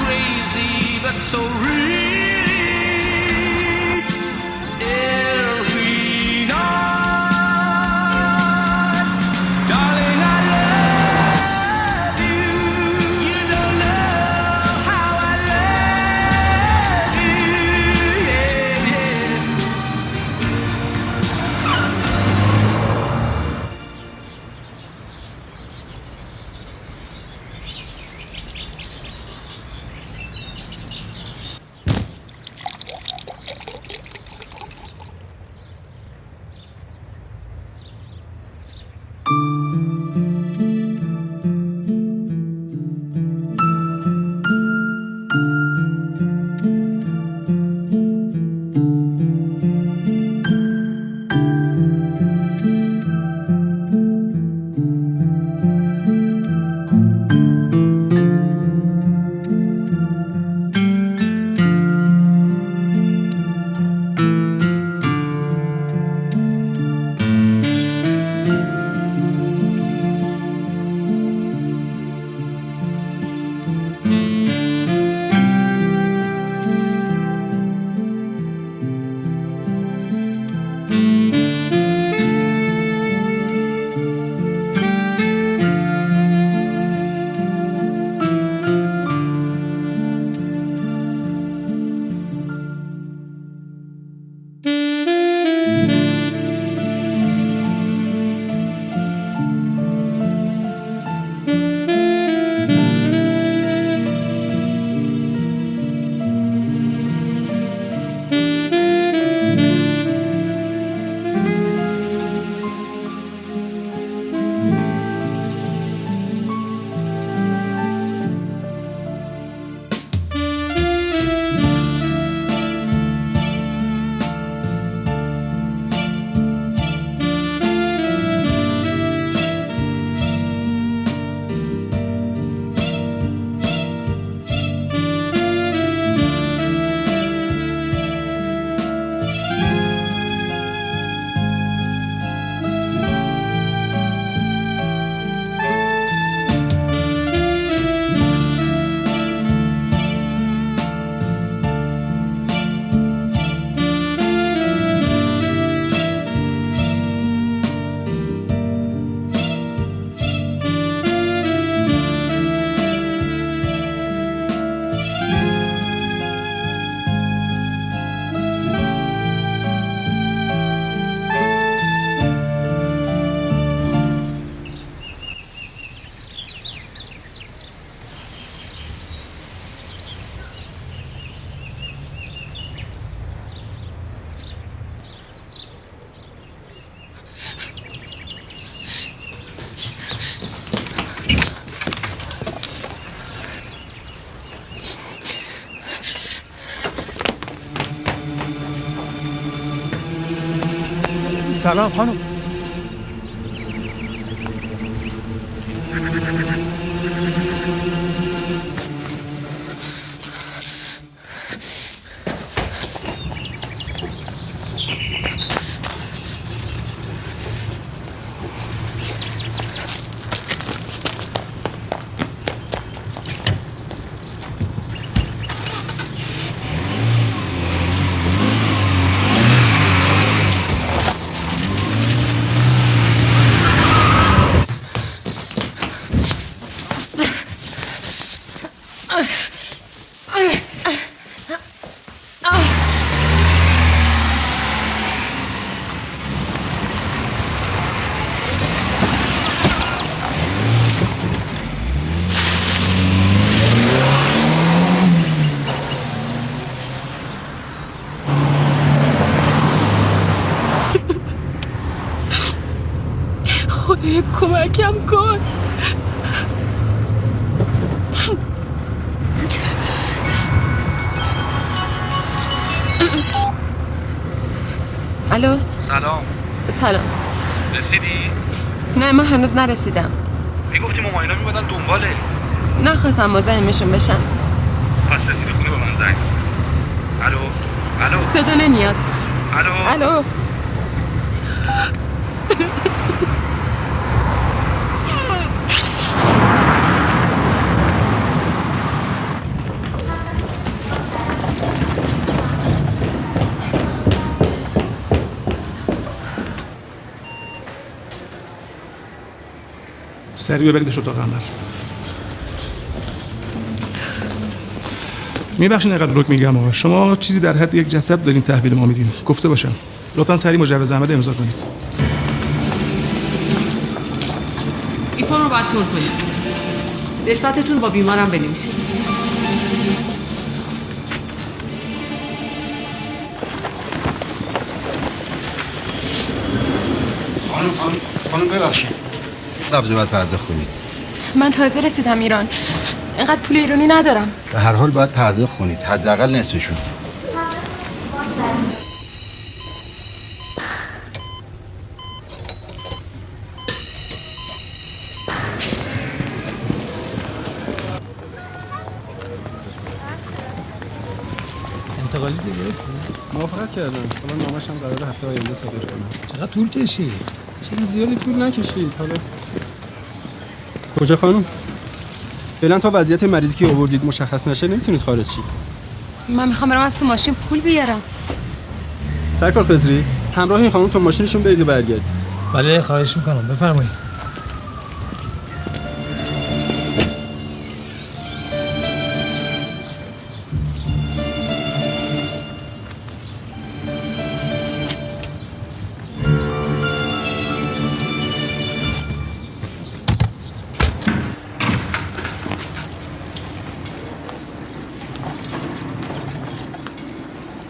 crazy but so real. Every night, darling, I love you. You don't know how I love you. Yeah, yeah. سلام خانم. خدای کمکم کن. الو. سلام. رسیدی؟ نه من هنوز نرسیدم. میگفتی ماماینا میبادن دنباله. نخواستم مزاحمشون بشم. پس رسیدی خونه به من زنگ. الو. صدا نمیاد. الو. سریع ببریدش اتاق عمل. میبخشید اینقدر رک میگم آقا، شما چیزی در حد یک جسد دارین تحویل ما میدین، گفته باشم. لطفاً سریع مجوز عمل امضا کنید. این فرم رو باید پر کنید. نسبتتون رو با بیمارم بنویسید. خانم ببخشید. قبض باید پرداخت کنید. من تازه رسیدم ایران. اینقدر پول ایرانی ندارم. به هر حال باید پرداخت کنید، حداقل نصفشون. انتقالی دیگه موافقت کردم. حالا نامش هم قراره هفته آینده صادر کنم. چقدر طول کشید؟ چیز زیادی طول نکشید. حالا کجا خانم؟ فعلا تا وضعیت مریضی که آوردید مشخص نشه نمیتونید خارج شید. من میخوام برم از تو ماشین پول بیارم. سرکار خضری، همراه این خانم تا ماشینشون برید و برگردید. بله خواهش میکنم، بفرمایید.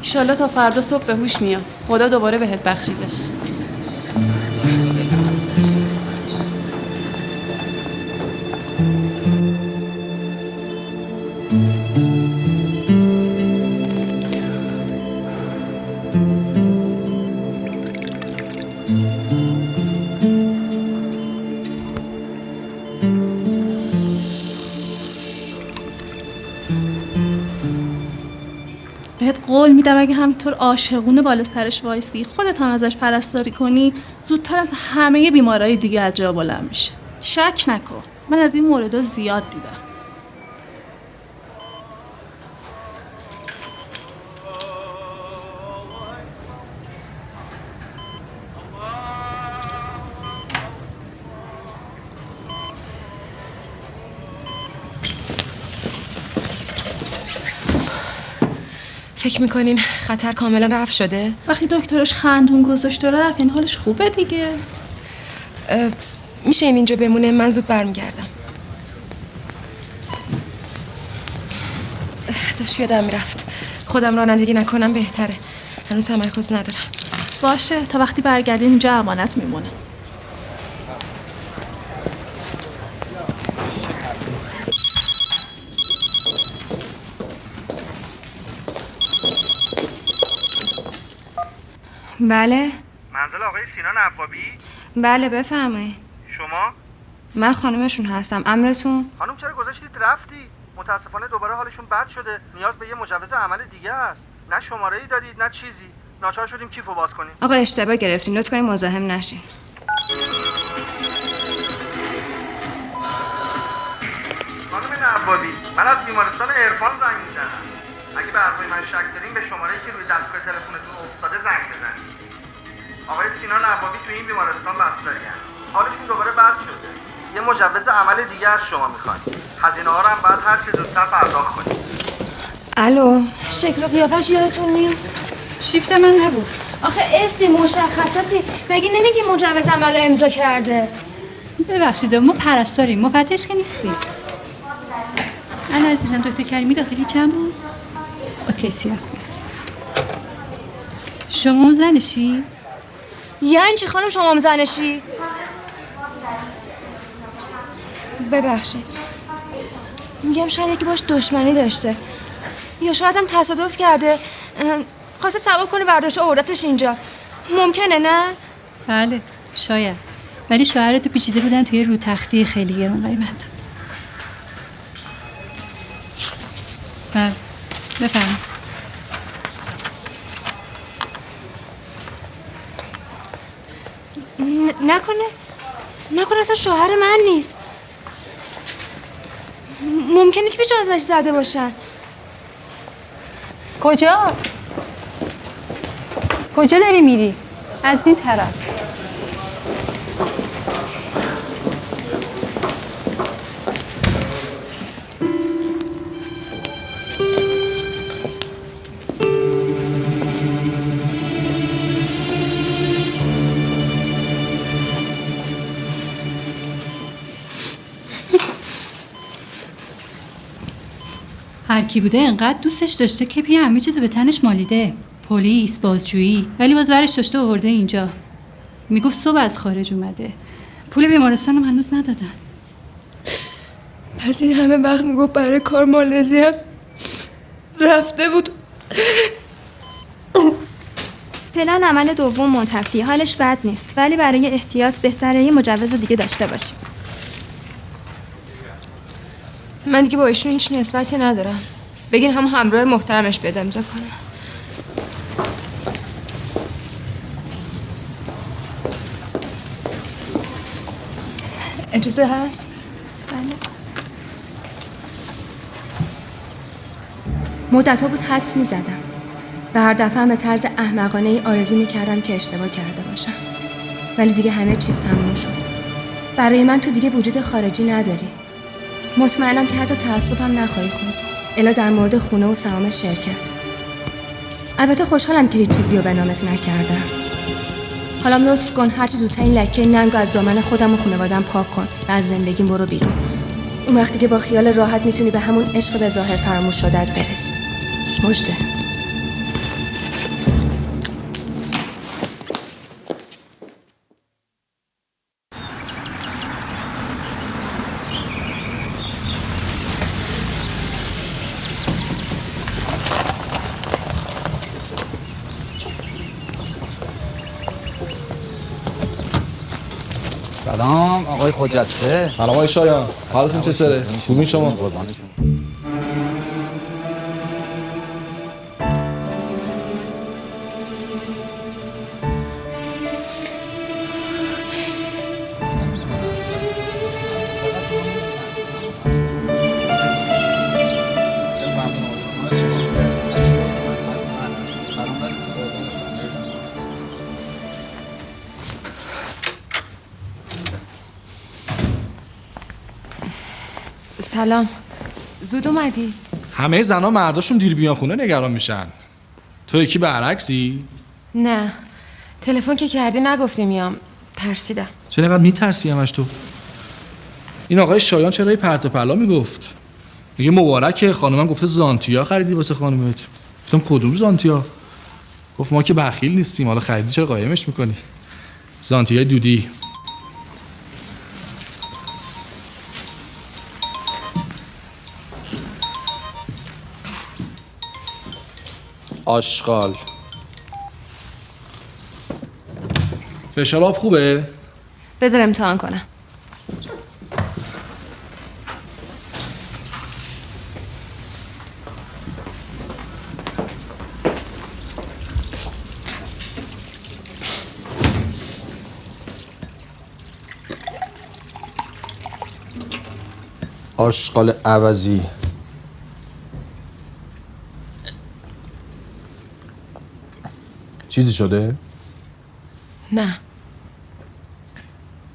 ایشالله تا فردا صبح به هوش میاد. خدا دوباره بهت بخشیدش. بهت قول میدم اگه همینطور عاشقونه بالا سرش وایسی خودت هم ازش پرستاری کنی زودتر از همه بیمارای دیگه از جا بلند میشه. شک نکن، من از این موردا زیاد دیدم. فکر میکنین خطر کاملا رفع شده؟ وقتی دکترش خندون گذاشت و رفت این حالش خوبه دیگه. میشه این اینجا بمونه؟ من زود برمیگردم. داشت یادم میرفت خودم رانندگی نکنم بهتره. هنوز تمرکز ندارم. باشه تا وقتی برگردیم اینجا امانت میمونه. بله؟ منزل آقای سینان عفابی؟ بله بفرمایید. شما؟ من خانمشون هستم. امرتون؟ خانم چرا گذاشتید رفتی؟ متاسفانه دوباره حالشون بد شده. نیاز به یه مجوز عمل دیگه است. نه شماره‌ای دادید نه چیزی. ناچار شدیم کیفو باز کنیم. آقا اشتباه گرفتین. لطف کنید مزاحم نشین. خانم عفابی، من از بیمارستان عرفان زنگ میزنم. اگه به حرفای من شک دارین به شماره‌ای که روی دستگاه تلفنتون افتاده زنگ بزنید. آقای سینان عفابی تو این بیمارستان بستری‌ان. حالشون دوباره بد شده. یه مجوز عمل دیگه از شما میخوان. هزینه ها رو هم باید هر چه زودتر پرداخت کنید. الو، شکل و قیافش یادتون نیست؟ شیفت من نبود. آخه اسمی مشخصاتی مگه نمیگی مجوز عمل رو امضا کرده؟ ببخشید ما پرستاریم، مفتش که نیستیم. الان عزیزم دکتر کریمی داخلی چند بود؟ اوکی سیاه مرسی. شما زنشی؟ یعنی چی خانم شما زنشی؟ ببخشید میگم شاید یکی باش دشمنی داشته یا شاید هم تصادف کرده خواسته سوار کنه برداشته آوردتش اینجا. ممکنه نه؟ بله شاید، ولی شوهرتو پیچیده بودن توی رو تختی خیلی گرون قیمت. بله بفرمایید. نکنه اصلا شوهر من نیست. ممکنه که پیش ازش زده باشن. کجا داری میری؟ از این طرف. هر کی بوده انقدر دوستش داشته که پی همه چیزو به تنش مالیده. پلیس، بازجویی، ولی باز ورش داشته آورده اینجا. میگفت صبح از خارج اومده. پول بیمارستانم هنوز ندادن. پس این همه وقت میگفت برای کار مالزی هم رفته بود. پلن عمل دوم منتفی. حالش بد نیست ولی برای احتیاط بهتره یه مجوز دیگه داشته باشیم. من دیگه با ایشون هیچ نسبتی ندارم. بگین هم همراه محترمش بیاد امضا کنه. اجازه هست؟ بله. مدت‌ها بود حدس می‌زدم و هر دفعه هم به طرز احمقانه‌ای آرزو می‌کردم که اشتباه کرده باشم. ولی دیگه همه چیز تموم شد. برای من تو دیگه وجود خارجی نداری. مطمئنم که حتی تأسفم نخواهی خوند. الا در مورد خونه و سهام شرکت. البته خوشحالم که هیچ چیزی رو به نامت نکردم. حالا لطف کن هرچی زودتر این لکه ننگ از دامن خودم و خانواده‌ام پاک کن و از زندگیم برو بیرون. اون وقتی که با خیال راحت میتونی به همون عشق به ظاهر فراموش شدت برسی. مژده. سلام آقای خجسته. سلام آقای شایان، حالتون چطوره؟ خوبین شما؟ سلام. زود اومدی؟ همه زنا مرداشون دیر بیان خونه نگران میشن. تو یکی برعکسی؟ نه. تلفن که کردی نگفتی میام. ترسیدم. چرا اینقدر میترسی همش تو؟ این آقای شایان چرا پرت و پلا میگفت؟ میگه مبارکه، خانمم گفته زانتیا خریدی واسه خانمت. گفتم کدوم زانتیا؟ گفت ما که بخیل نیستیم، حالا خریدی چرا قایمش میکنی؟ زانتیای دودی. آشغال. فشار آب خوبه؟ بذار امتحان کنم. آشغال عوضی. چیزی شده؟ نه.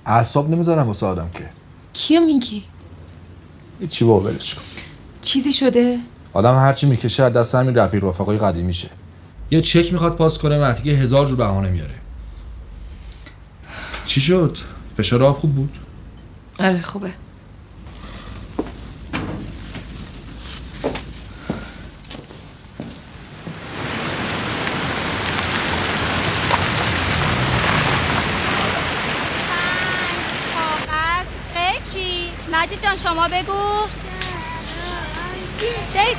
اعصاب نمیذارم واسه آدم که. کیو میگی؟ هیچی بابا ولش کن. چیزی شده؟ آدم هرچی میکشه از دست همین رفیق رفقای قدیمیشه. یه چک میخواد پاس کنه مرتیگه 1000 جور بهانه میاره. چی شد؟ فشار آب خوب بود؟ آره خوبه. مجید جان شما بگو.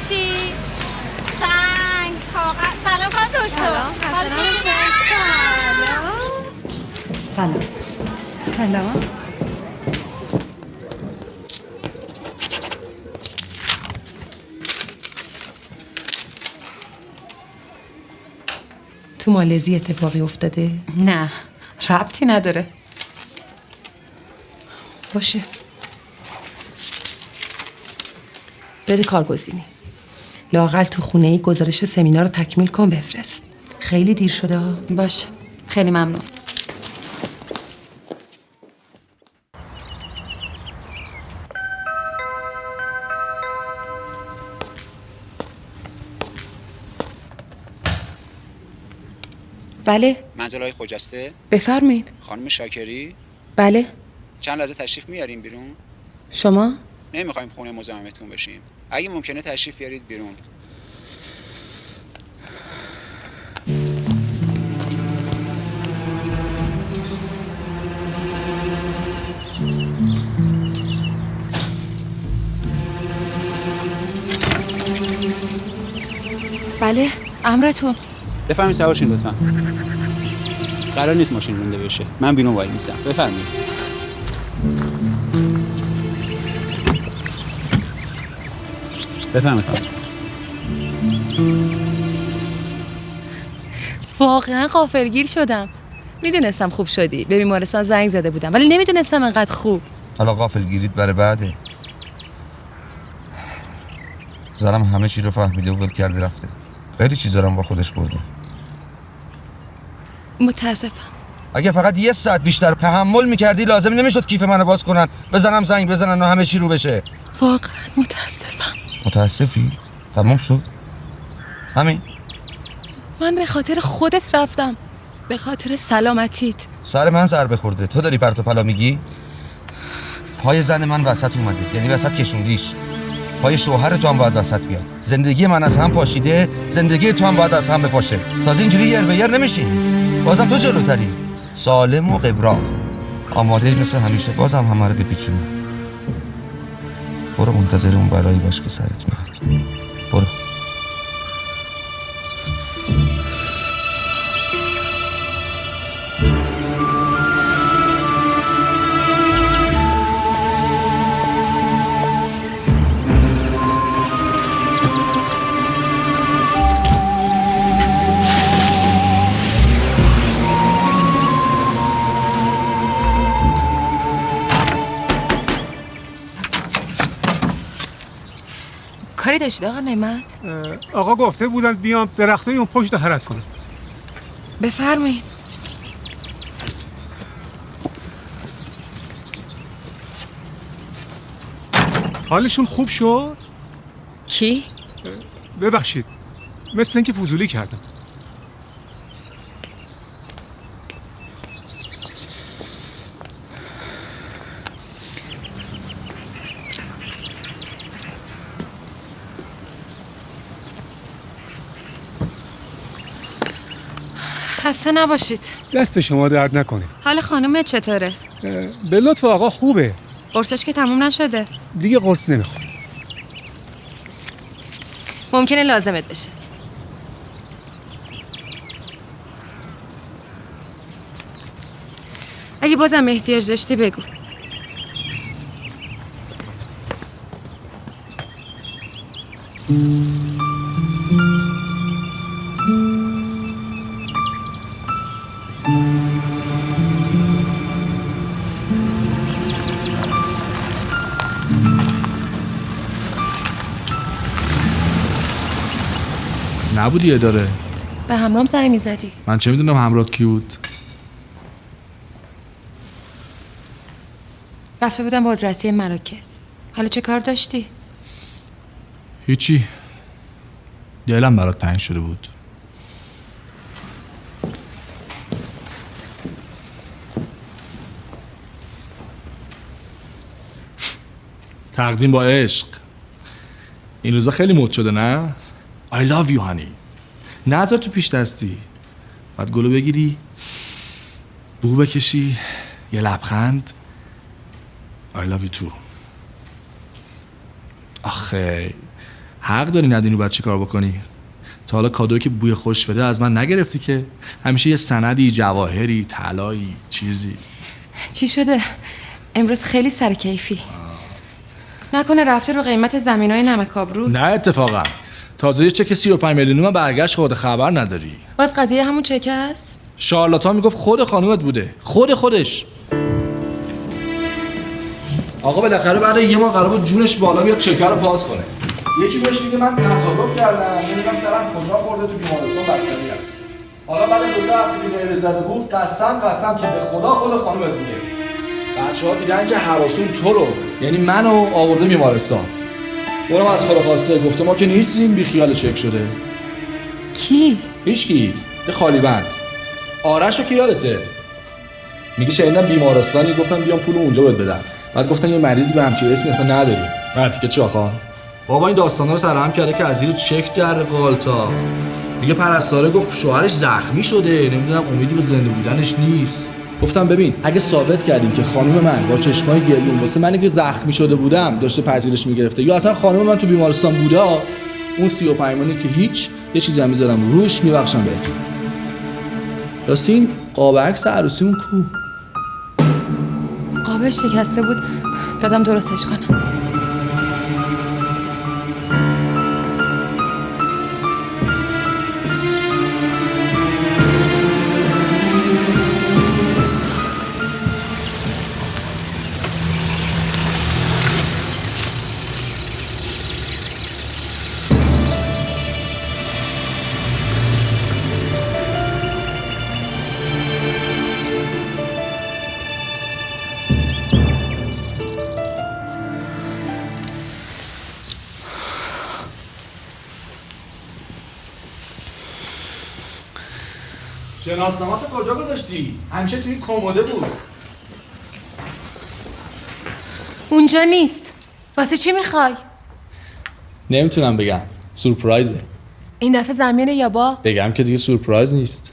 چی؟ سنگ کاغذ. سلام خانم دکتر. سلام. سلام. تو مالزی اتفاقی افتاده؟ نه. ربطی نداره. باشه. بده کارگزینی. لااقل تو خونه ای گزارش سمینار رو تکمیل کن بفرست. خیلی دیر شده ها. باشه. خیلی ممنون. بله. منزل خجسته؟ بفرمایید. خانم شاکری؟ بله. چند لحظه تشریف میارین بیرون؟ شما؟ نمیخوایم خونه مزاحمتون بشیم. اگه ممکنه تشریف بیارید بیرون. بله، امرتون. بفرمایید سوار شین لطفا. قرار نیست ماشین رونده بشه. من بیرون وای میستم. بفرمایید. بفرمایید. واقعا غافلگیر شدم. میدونستم خوب شدی. به بیمارستان زنگ زده بودم ولی نمیدونستم انقدر خوب. حالا غافلگیریت برای بعده. زنم همه چی رو فهمیده و ول کرده رفته. خیلی چیزا رو با خودش برده. متاسفم. اگه فقط یه ساعت بیشتر تحمل میکردی لازم نمیشد کیف منو باز کنن، بزنم زنگ بزنن و همه چی رو بشه. واقعا متاسفم. متاسفی؟ تمام شد؟ همین؟ من به خاطر خودت رفتم. به خاطر سلامتیت. سر من ضربه خورده. تو داری پرت و پلا میگی؟ پای زن من وسط اومده، یعنی وسط کشوندیش. پای شوهر تو هم باید وسط بیاد. زندگی من از هم پاشیده، زندگی تو هم باید از هم بپاشه. تازه اینجوری یر به یر نمیشی. بازم تو جلوتری. سالم و قبراق. آماده مثل همیشه بازم همه رو بپیچونی. برو منتظر اون بلایی باش که سرت میاد. برو. کاری داشتید آقا نعمت؟ آقا گفته بودن بیام درختای اون پشت هرس کنم. بفرمایید. حالشون خوب شد؟ کی؟ ببخشید مثل اینکه فضولی کردم. خسته نباشید. دست شما درد نکنه. حال خانومت چطوره؟ به لطف آقا خوبه. قرصش که تموم نشده. دیگه قرص نمیخوره. ممکنه لازمت بشه. اگه بازم احتیاج داشتی بگو. نبودی اداره؟ به همرام زنگ میزدی. من چه میدونم همراهت کی بود؟ رفته بودم بازرسی مراکز. حالا چه کار داشتی؟ هیچی. دلم برات تنگ شده بود. تقدیم با عشق. این روزا خیلی مد شده نه؟ I love you honey. نذار تو پیش دستی. بعد گلو بگیری، بو بکشی، یه لبخند. I love you too. آخه حق داری ندونی باید چی کار بکنی. تا حالا کادویی که بوی خوش بده از من نگرفتی که؟ همیشه یه سندی، جواهری، طلایی، چیزی. چی شده؟ امروز خیلی سرکیفی. نکنه رفته رو قیمت زمینای نمک آبرو؟ نه اتفاقا. تازه یه چک 35 میلیون برگشت خود خبر نداری. باز قضیه همون چک است؟ شارلاتان میگفت خود خانومت بوده. خودش. آقا بالاخره بعد یه ماه قرار بود جونش بالا بیاد چکر رو پاس کنه. یکی بهش میگه من تصادف کردم، نمیدونم سرم کجا خورده تو بیمارستان بستری ام. حالا بعد 2 هفته که غیر زده بود قسم که به خدا خود خانومت بوده. بچه‌ها دیدن که هراسون تو رو، یعنی منو آورده بیمارستان. اونم از خود خواسته گفته ما که نیستیم، بی خیال چک شده. کی؟ هیچکی. یه خالی بند. آرشو که یادته. میگه شنیدم بیمارستانی گفتن بیام پول اونجا بهت بدم. بعد گفتن یه مریضی به همچین اسمی اصلا نداریم. مرتیکه چاخان بابا این داستانا رو سرهم کرده که از زیر چک در قالتا. میگه پرستاره گفت شوهرش زخمی شده، نمیدونم امیدی به زنده بودنش نیست. گفتم ببین اگه ثابت کردیم که خانم من با چشمای گلون واسه منی که زخمی شده بودم داشته پذیرش میگرفته یا اصلا خانم من تو بیمارستان بوده، اون 35 ماهی که هیچ یه چیزی هم میذارم روش میبخشم بهتون. راستی این قاب عکس عروسیمون کو؟ قابل شکسته بود، دادم درستش کنم. شناسنامه‌تو کجا گذاشتی؟ همیشه توی این کموده بود. اونجا نیست. واسه چی میخوای؟ نمیتونم بگم. سورپرایزه. این دفعه زمینه یا باغ؟ بگم که دیگه سورپرایز نیست.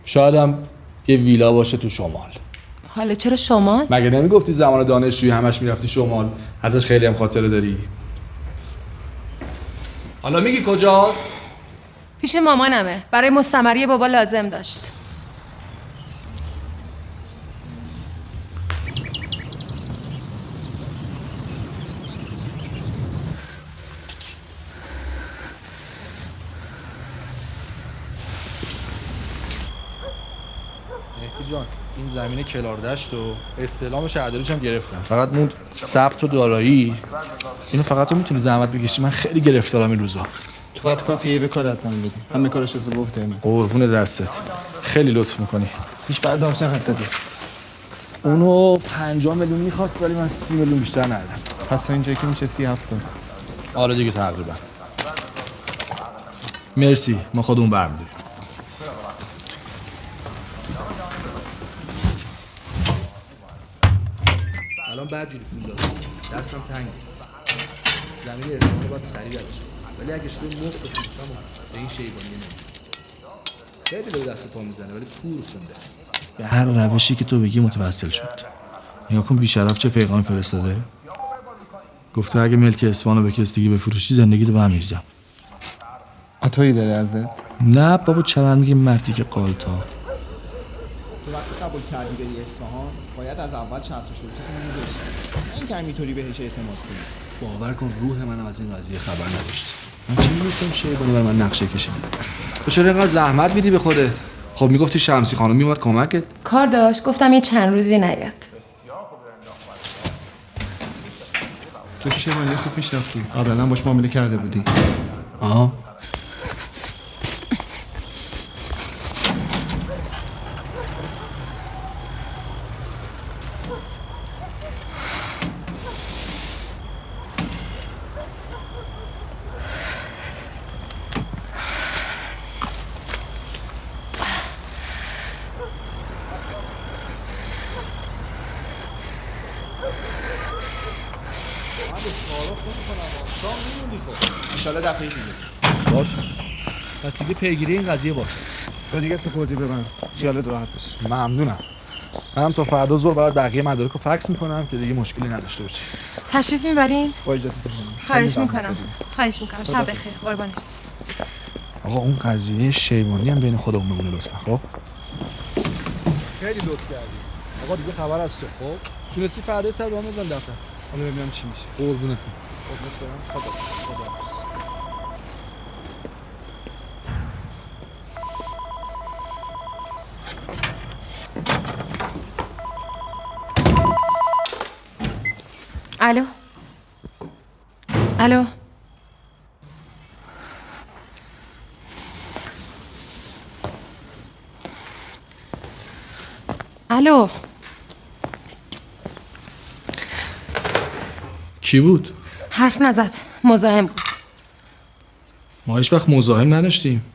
شایدم یه ویلا باشه تو شمال. حالا چرا شمال؟ مگه نمیگفتی زمان دانشجویی همش میرفتی شمال؟ ازش خیلی هم خاطره داری. حالا میگی کجاست؟ پیش مامانمه. برای مستمری بابا لازم داشت. مهدی جان این زمین کلاردشت و استعلام شهرداریش هم گرفتم. فقط موند ثبت و دارایی. اینو فقط تو میتونی زحمت بکشی. من خیلی گرفتارم این روزا. تو فقط کافیه به کارت من بدی. همه کارش از بوته من. قربون دستت. خیلی لطف میکنی. هیچ بردار چقدر دادی؟ اونو 5 میلیون میخواست ولی من 30 میلیون بیشتر ندادم. پس تا اینجا که میشه 37 تا. آره دیگه تقریبا. مرسی ما خودمون برمی‌داریم. الان بعدجوری پول دادم. دستم تنگه. زمین اسمانه باید سریع برسیم. ولی اگه شده موقع بکنشم به این شیبانی نمید. خیلی به دست پا میزنه ولی پول خونده. به هر روشی که تو بگی متوسل شد. نگاه کن بیشرف چه پیغام فرستاده. گفته اگه ملک اصفهانو به کسی دیگه بفروشی زندگی تو به هم میریزم. عطایی داره ازت؟ نه بابا چرا میگه مرتی که قالتا. تو وقتی قبول کردی بری اصفهان باید از اول شرط و شروطتون می‌ذاشتی. نه اینکه همینطوری بهش اعتماد کنی. باور کن روح منم از این قضیه خبر نداشت. من چی می‌دونستم شیبانی برای من نقشه کشیدی. تو چرا اینقدر زحمت میدی به خودت؟ خب میگفتی شمسی خانم میومد کمکت؟ کار داشت. گفتم یه چند روزی نیاد. تو که شیبانی خوب پیشرفتی. قبلا باش معامله کرده بودی. آها. انشالله دفعه دیگه. باشه. پس دیگه پیگیری این قضیه با تو دیگه سپردی به من. خیالت راحت باشه. ممنونم. منم تا فردا ظهر برات بقیه مدارکو فکس میکنم که دیگه مشکلی نداشته باشی. تشریف میبرین؟ با اجازه خواهش میکنم. خواهش میکنم. شب بخیر. قربانش. آقا اون قضیه شیبانی هم بین خودمون بمونه لطفا. خب خیلی لطف کردی. آقا دیگه خبر از تو. خب تونستی فردا سر با من بزن دفتر. حالا ببینم چی میشه. قربونت. خدا. الو. الو. الو. کی بود؟ حرف نزد. مزاحم بود. ما هیچ وقت مزاحم نداشتیم.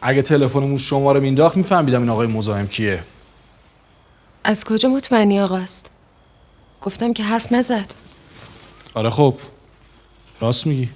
اگه تلفنمون شماره مینداخت میفهمیدم این آقای مزاحم کیه. از کجا مطمئنی آقاست؟ گفتم که حرف نزد. آره خب راست میگی.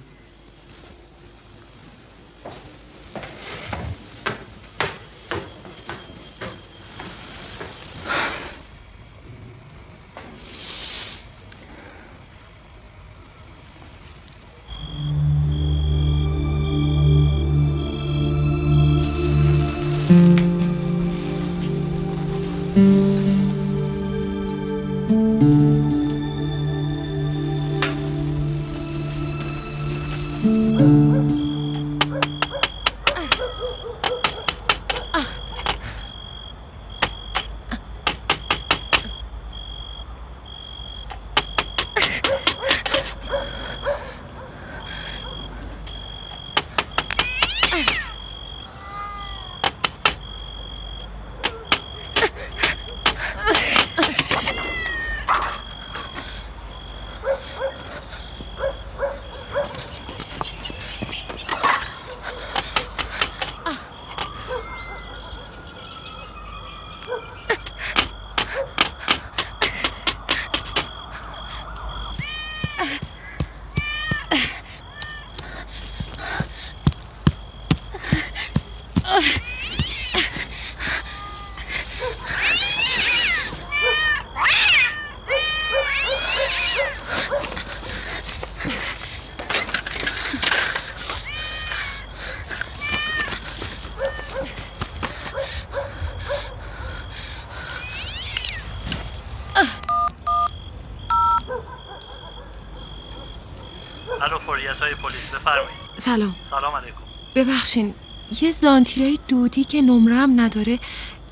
الو فوریت‌های پلیس بفرمایید. سلام. سلام علیکم. ببخشین یه زانتیرای دودی که نمره هم نداره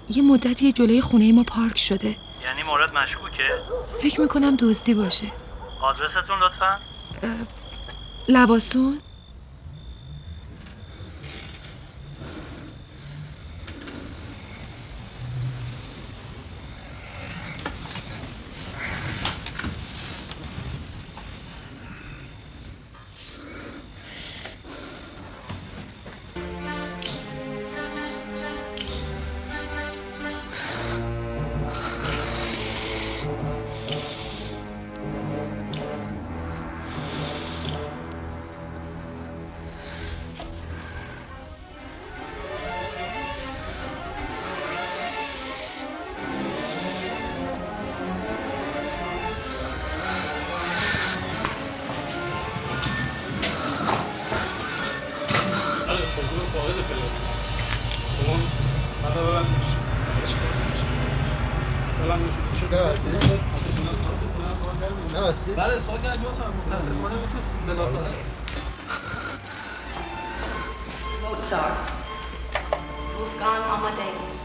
یه مدتی جلوی خونه ما پارک شده. یعنی مورد مشکوکه؟ فکر میکنم دزدی باشه. آدرستون لطفاً؟ لواسون؟ Mozart, Wolfgang Amadeus.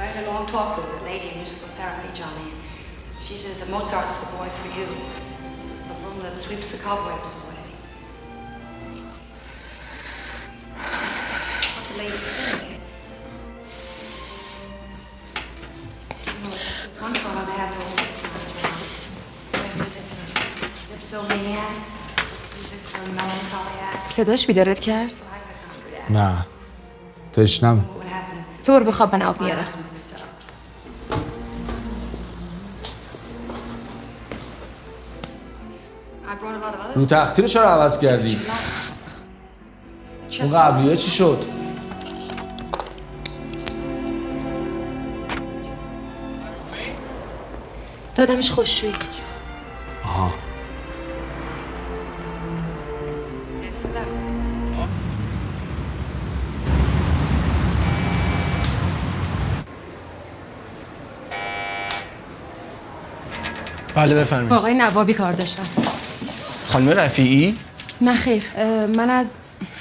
I had a long talk with a lady in musical therapy, Johnny. She says that Mozart's the boy for you, the room that sweeps the cobwebs away. What the lady said. You know, it's wonderful how they have those music tonight, Johnny. They have music for dipsomaniacs, music for melancholiacs. صداش بیدارت کرد؟ نه تشنمه. تو برو بخواب من آب میارم. رو تختی رو چرا عوض کردی؟ اون قبلیه چی شد؟ دادمش خوشویی. آها. بله بفرمایید. آقای نوابی کار داشتم. خانم رفیعی؟ نه خیر من از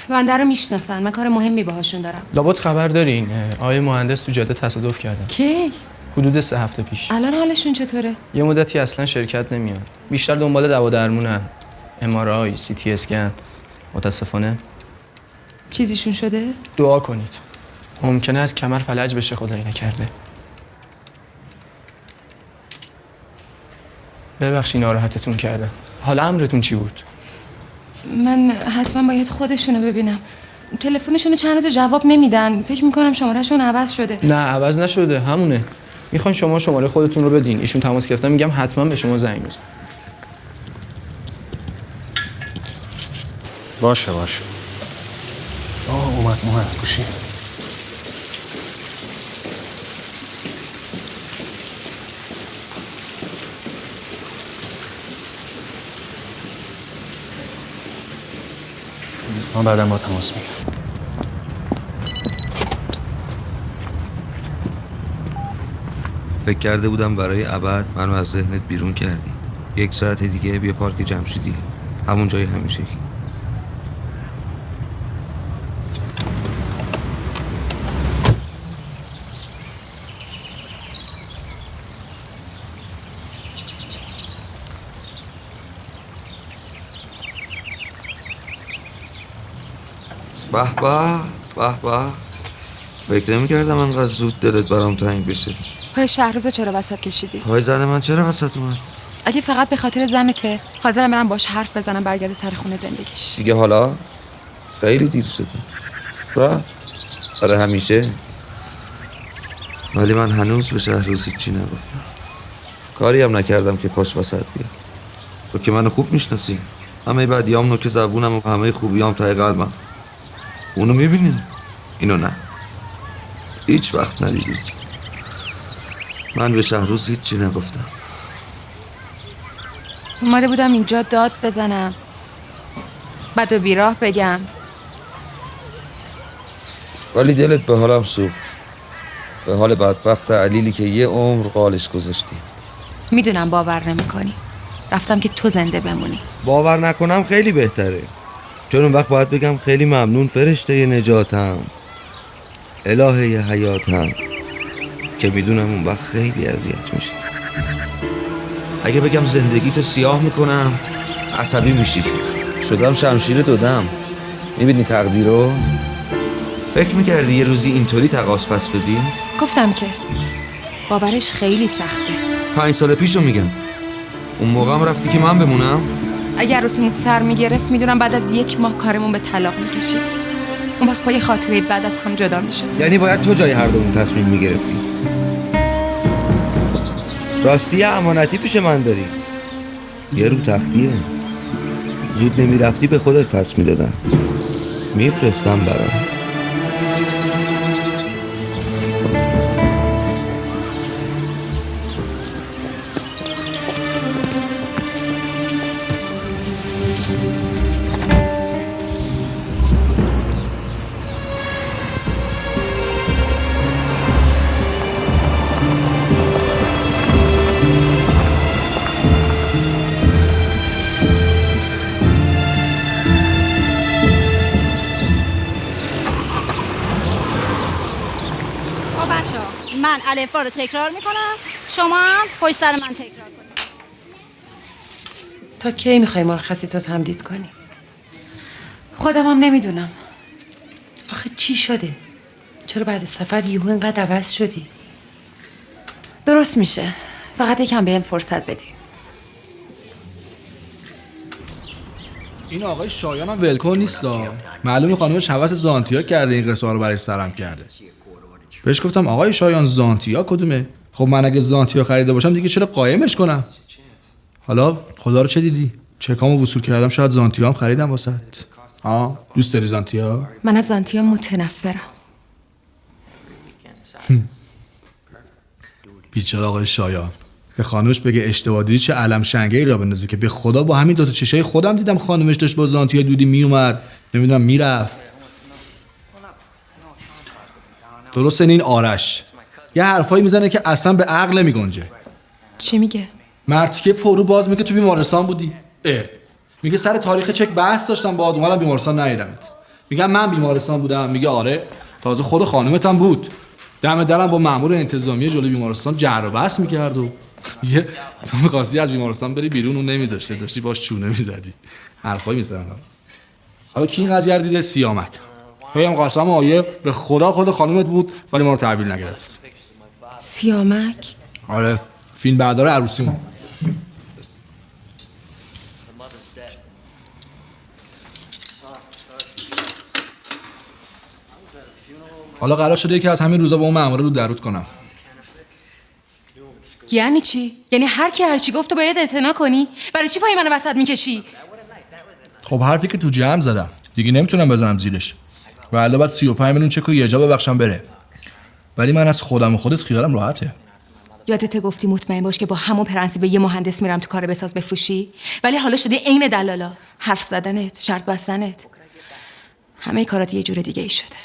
بنده رو میشناسن. من کار مهمی باهاشون دارم. لابد خبر دارین آقای مهندس تو جاده تصادف کردن. کی؟ حدود 3 هفته پیش. الان حالشون چطوره؟ یه مدتی اصلا شرکت نمیان. بیشتر دنبال دوا درمونن. MRI، CT اسکن. متاسفانه چیزیشون شده؟ دعا کنید. ممکنه از کمر فلج بشه خدایی نکرده. ببخشید ناراحتتون کردم. حالا امرتون چی بود؟ من حتما باید خودشونو ببینم. تلفنشونو چند روز جواب نمیدن. فکر میکنم شمارهشون عوض شده. نه عوض نشده همونه. میخوان شما شماره خودتون رو بدین، ایشون تماس گرفتن، میگم حتما به شما زنگ بزن. باشه اومد گوشی. من بعدم با تماس میگم. فکر کرده بودم برای ابد منو از ذهنت بیرون کردی. 1 ساعت دیگه بیا پارک جمشیدی، همون جای همیشگی. به فکر نمی‌کردم انقدر زود دلت برام تنگ بشه. پای شهروزو چرا وسط کشیدی؟ پای زن من چرا وسط اومد؟ اگه فقط به خاطر زنته، حاضرم برم باش حرف بزنم برگرده سر خونه زندگیش. دیگه حالا خیلی دیر شده. رفت برای همیشه. ولی من هنوز به شهروز چی نگفتم. کاری هم نکردم که پاش وسط بیاد. تو که منو خوب میشناسی. همه بدیام نوک زبونم و همه خوبیام ته قلبم. اونو میبینی؟ اینو نه. هیچ وقت ندیدی. من به شهروز هیچی نگفتم. اومده بودم اینجا داد بزنم، بد و بیراه بگم، ولی دلت به حالم سوخت. به حال بدبخت علیلی که یه عمر قالش گذاشتی. میدونم باور نمیکنی. رفتم که تو زنده بمونی. باور نکنم خیلی بهتره، چون اون وقت باید بگم خیلی ممنون فرشته نجاتم، الهه حیاتم، که میدونم اون وقت خیلی اذیت میشه. اگه بگم زندگی تو سیاه میکنم عصبی میشی. شدم شمشیر دودم. میبینی تقدیر رو؟ فکر میکردی یه روزی اینطوری تقاس پس بدی؟ گفتم که باورش خیلی سخته. 5 سال پیشو میگم. اون موقع هم رفتی که من بمونم؟ اگر عروسیمون سر میگرفت میدونم بعد از 1 ماه کارمون به طلاق میکشید. اون وقت با یه خاطره بعد از هم جدا میشد. یعنی باید تو جای هر دومون تصمیم میگرفتی. راستی امانتی پیش من داری. یه رو تختیه. زود نمیرفتی به خودت پس میدادم. میفرستم برام. من الفا رو تکرار میکنم، شما هم پشت سر من تکرار کنید. تا کی میخوای مرخصی تو تمدید کنی؟ خودم هم نمیدونم. آخه چی شده؟ چرا بعد سفر یهو اینقدر عوض شدی؟ درست میشه، فقط یکم بهم فرصت بدی. این آقای شایان هم ولکن نیستا. معلومه خانمش هوس زانتیا کرده این قصه رو برای سرم کرده. بهش گفتم آقای شایان زانتیا کدومه؟ خب من اگه زانتیا خریده باشم دیگه چرا قایمش کنم؟ حالا خدا رو چه دیدی؟ چکامو وصول کردم، شاید زانتیا هم خریدم واسط. دوست داری زانتیا؟ من از زانتیا متنفرم. بیچاره آقای شایان. به خانمش بگه اشتباه دیدی چه علم شنگه‌ای را بندازه که به خدا با همین 2 تا چشای خودم دیدم خانمش داشت با زانتیا دودی میومد، نمیدونم میرفت. درسته این آرش یه حرفایی میزنه که اصلا به عقل نمیگنجه. چی میگه؟ مرتیکه پرو باز میگه تو بیمارستان بودی. میگه سر تاریخ چک بحث داشتم با اومدم بیمارستان ندیدمت. میگم من بیمارستان بودم، میگه آره تازه خود خانومت هم بود. دم درم با مأمور انتظامی جلوی بیمارستان جر و بحث میکرد و میگه تو می‌خواستی از بیمارستان بری بیرون و نمیذاشته، داشتی باش چونه میزدی. حرفایی میزنن. حالا کی این قضیه رو دیده؟ سیامک. هیم قسم آیه به خدا خود خانومت بود ولی ما رو تحویل نگرفت. سیامک؟ آره فیلم بردار عروسیمون. حالا قرار شده یکی از همین روزا با اون مأموره رو درود کنم. یعنی چی؟ یعنی هر کی هر چی گفت تو باید اعتنا کنی؟ برای چی پای منو وسط میکشی؟ خب حرفی که تو جمع زدم دیگه نمیتونم بزنم زیرش و الان بعد 35 میلیون چک و یه جا ببخشم بره. ولی من از خودم و خودت خیالم راحته. یادت گفتی مطمئن باش که با همون پرنسیب یه مهندس میرم تو کار بساز بفروشی؟ ولی حالا شده عین دلالا. حرف زدنت، شرط بستنت، همه کارات یه جور دیگه ای شده.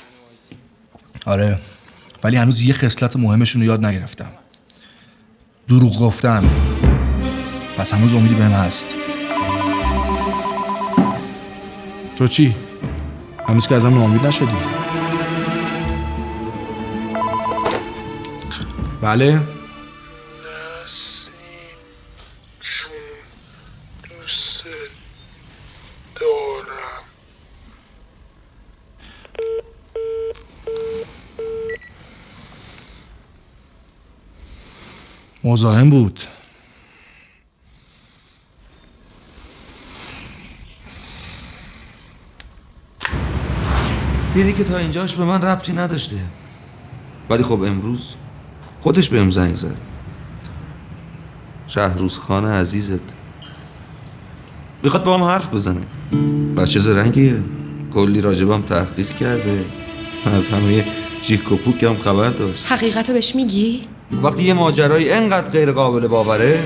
آره ولی هنوز یه خصلت مهمشون رو یاد نگرفتم. دروغ گفتن. پس هنوز امیدی بهم هست. تو چی؟ هنوز که ازم ناامید نشدی؟ بله؟ دوست دارم. مزاحم بود. دیدی که تا اینجاش به من ربطی نداشته، ولی خب امروز خودش بهم زنگ زد. شهروز خان عزیزت میخواد با هم حرف بزنه. بچه زرنگیه، کلی راجبم تحقیق کرده، از همه جیک و پوک هم خبر داشت. حقیقتو بهش میگی؟ وقتی یه ماجرای انقدر غیر قابل باوره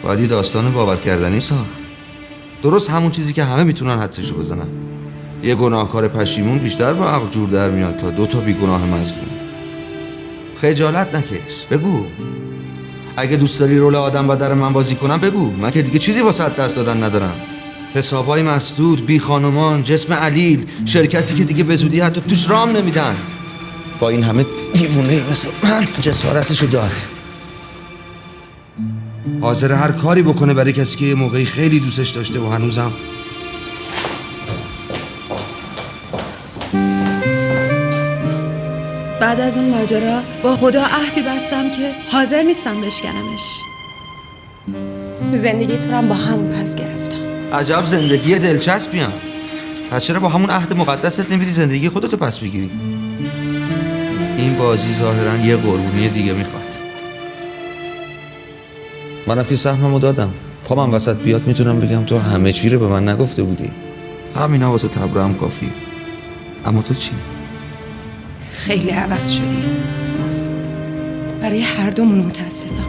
باید یه داستان باور کردنی ساخت. درست همون چیزی که همه میتونن حدسشو بزنن. یه گناهکار پشیمون بیشتر با عقل جور در میاد تا 2 بیگناه مظلوم. خجالت نکش، بگو اگه دوست داری رول آدم و در من بازی کنم بگو. من که دیگه چیزی واسه دست دادن ندارم. حسابای مسدود، بی خانمان، جسم علیل، شرکتی که دیگه به زودی حتی توش رام نمیدن. با این همه دیوونه مثل من جسارتشو داره. حاضر هر کاری بکنه برای کسی که یه موقعی خیلی دوستش داشته و هنوزم. بعد از اون ماجرا با خدا عهدی بستم که حاضر نیستم بشکنمش. زندگی تو رو هم با همون پس گرفتم. عجب زندگی دلچسبیم. پس چرا با همون عهد مقدست نمیری زندگی خودتو پس بگیری؟ این بازی ظاهرا یه قربونی دیگه میخواد. منم که سهممو دادم. پامم وسط بیاد میتونم بگم تو همه چی رو به من نگفته بودی. همینا واسه تبرم کافی. اما تو چی؟ خیلی عوض شدی. برای هر دومون متاسفم.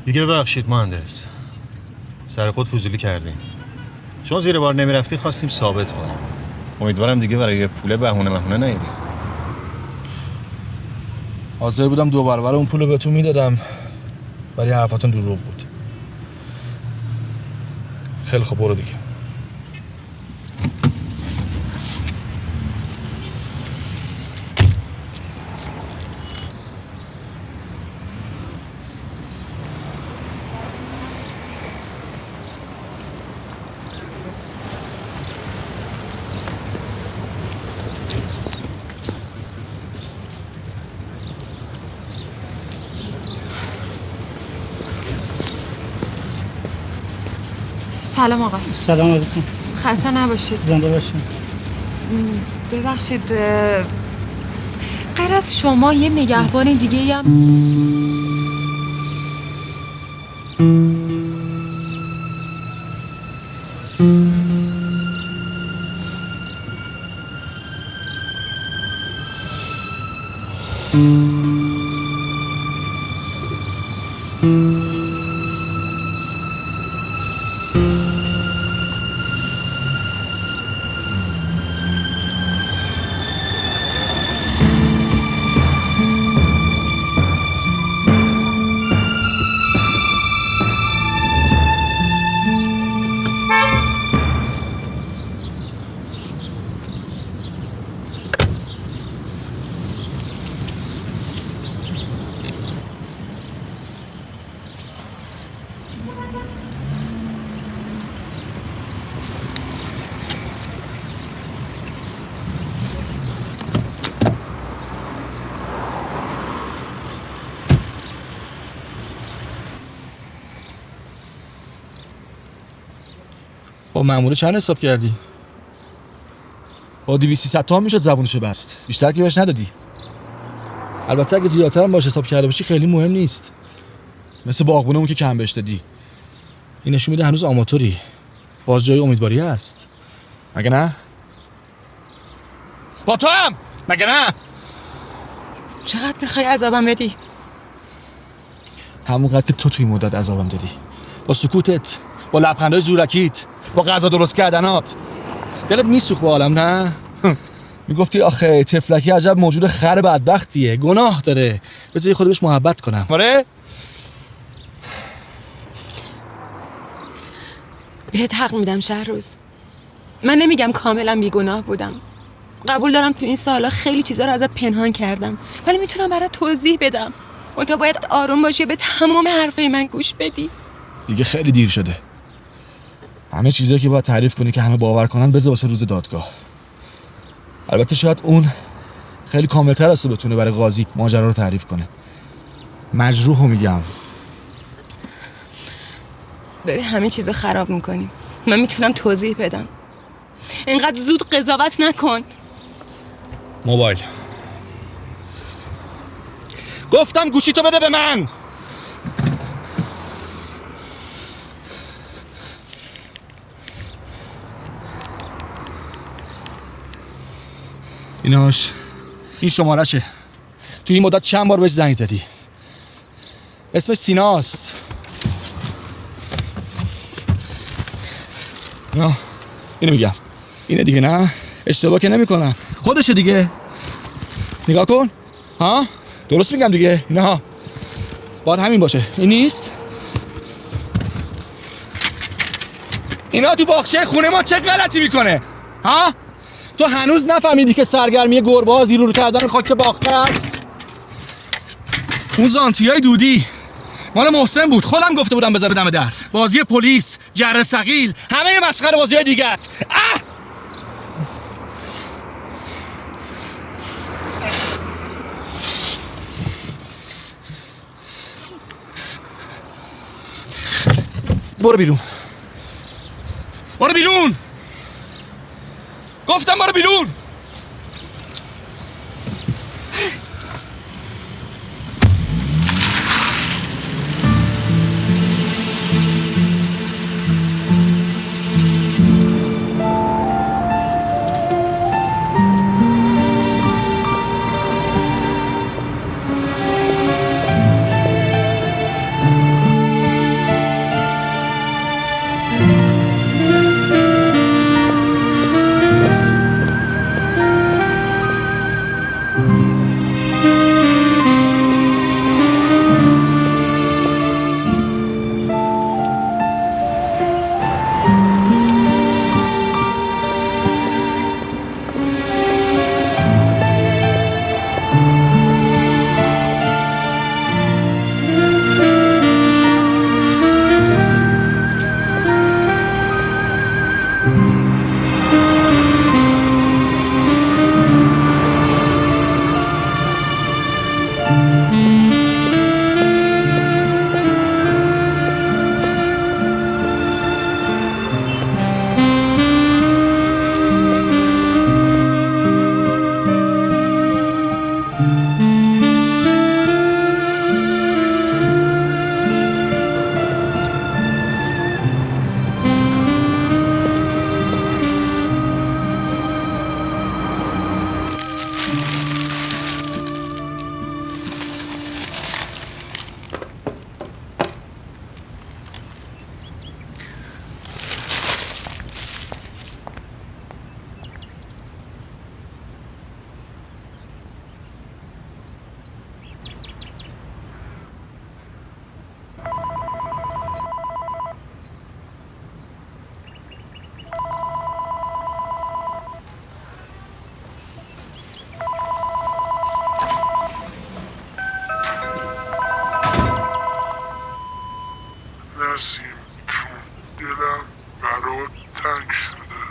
دیگه ببخشید مهندس، سر خود فضولی کردیم. شما زیر بار نمیرفتی خواستیم ثابت کنیم. امیدوارم دیگه برای پول بهونه نیاری. حاضر بودم 2 برابر اون پولو بهتون میدادم ولی حرفاتون دروغ بود. خیلی خب برو دیگه. سلام آقا. سلام علیکم. خسته نباشید. زنده باشین. ببخشید غیر از شما یه نگهبان دیگه هم با مأمور چند حساب کردی؟ با 200-300 تا میشد زبونشو بست. بیشتر که بهش ندادی. البته اگه زیادتر هم باش حساب کرده باشی خیلی مهم نیست. مثل باغبونمون که کم بهش دادی. این نشون میده هنوز آماتوری. باز جای امیدواری هست. مگه نه؟ با تو هم مگه نه؟ چقدر میخوای عذابم بدی؟ همونقدر که تو توی مدت عذابم دادی. با سکوتت، با لبخندهای زورکیت، با غذا درست کردنات. دلت میسوخت با عالم نه؟ میگفتی آخه تفلکی عجب موجود خر بدبختیه، گناه داره، بذار خود بهش محبت کنم. آره؟ بهت حق میدم شهروز. من نمیگم کاملا بیگناه بودم. قبول دارم تو این سالا خیلی چیزا رو ازت پنهان کردم، ولی میتونم برات توضیح بدم. و تو باید آروم باشی، به تمام حرفای من گوش بدی. دیگه خیلی دیر شده. همه چیزایی که باید تعریف کنی که همه باور کنن بذار واسه روز دادگاه. البته شاید اون خیلی کاملتر از تو بتونه برای قاضی ماجرا رو تعریف کنه. مجروحو میگم. داری همه چیزو خراب میکنی. من میتونم توضیح بدم. اینقدر زود قضاوت نکن. موبایل. گفتم گوشی تو بده به من. ایناش این شمارهشه. توی این مدت چند بار بهش زنگ زدی. اسمش سیناست. نه اینو میگم. اینه دیگه نه؟ اشتباه که نمی کنم. خودشه دیگه. نگاه کن. ها؟ درست میگم دیگه. نه باید همین باشه. این نیست؟ اینا تو باغچه خونه ما چه غلطی میکنه؟ ها؟ تو هنوز نفهمیدی که سرگرمی گربه ها زیرور کردن خاک باغچه است؟ اون زانتیای دودی مال محسن بود. خودم گفته بودم بذاره دم در. بازی پلیس، جره ثقیل، همه مسخره بازی‌های دیگت. برو بیرون. برو بیرون. گفتم برو بیرون.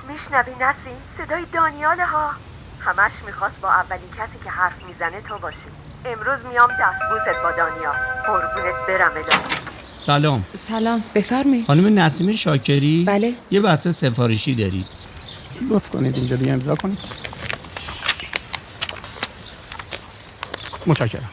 میشنوی نسیم؟ صدای دانیاله ها. همش میخواست با اولین کسی که حرف میزنه تو باشی. امروز میام دستبوست با دانیال. قربونت برم الهی. سلام. سلام، بفرمایید. خانم نسیم شاکری؟ بله. یه بسته سفارشی دارید. لطف کنید اینجا دیگه امضا کنید. متشکرم.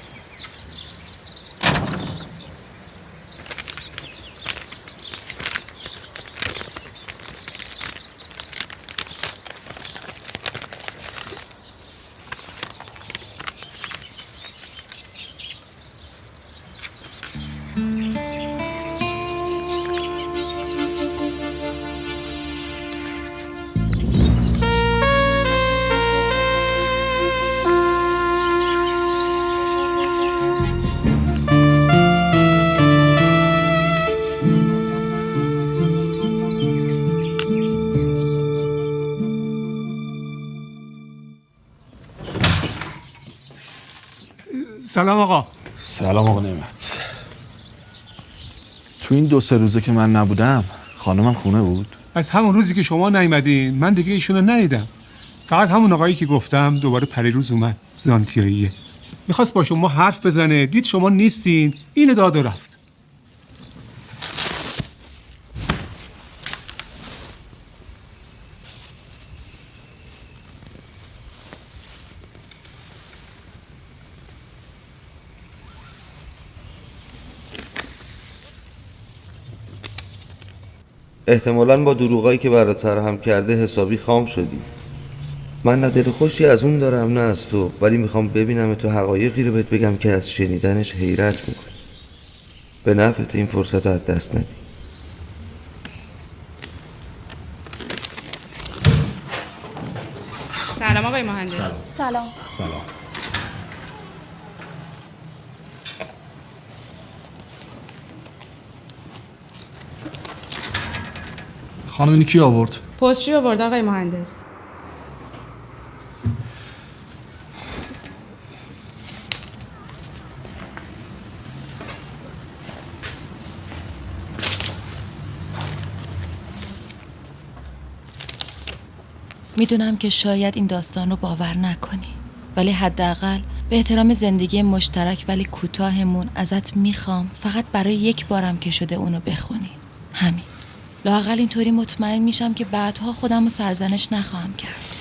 سلام آقا. سلام آقا نعمت. تو این 2-3 روزه که من نبودم خانمم خونه بود؟ از همون روزی که شما نیومدین من دیگه ایشونو ندیدم. فقط همون آقایی که گفتم دوباره پریروز اومد، زانتیاییه. میخواست با شما حرف بزنه، دید شما نیستین، اینو داد و رفت. احتمالاً با دروغایی که برات سرهم کرده حسابی خام شدی. من نه دل خوشی از اون دارم نه از تو، ولی میخوام ببینم تو حقایقی رو بهت بگم که از شنیدنش حیرت میکنی. به نفعت این فرصت رو از دست ندی. سلام آقای مهندس. سلام. سلام. خانم اینو کی آورد؟ پستچی آورد آقای مهندس. میدونم که شاید این داستان رو باور نکنی، ولی حداقل به احترام زندگی مشترک ولی کوتاهمون ازت میخوام فقط برای یک بارم که شده اونو بخونی. همین. لااقل اینطوری مطمئن میشم که بعدها خودم رو سرزنش نخواهم کرد.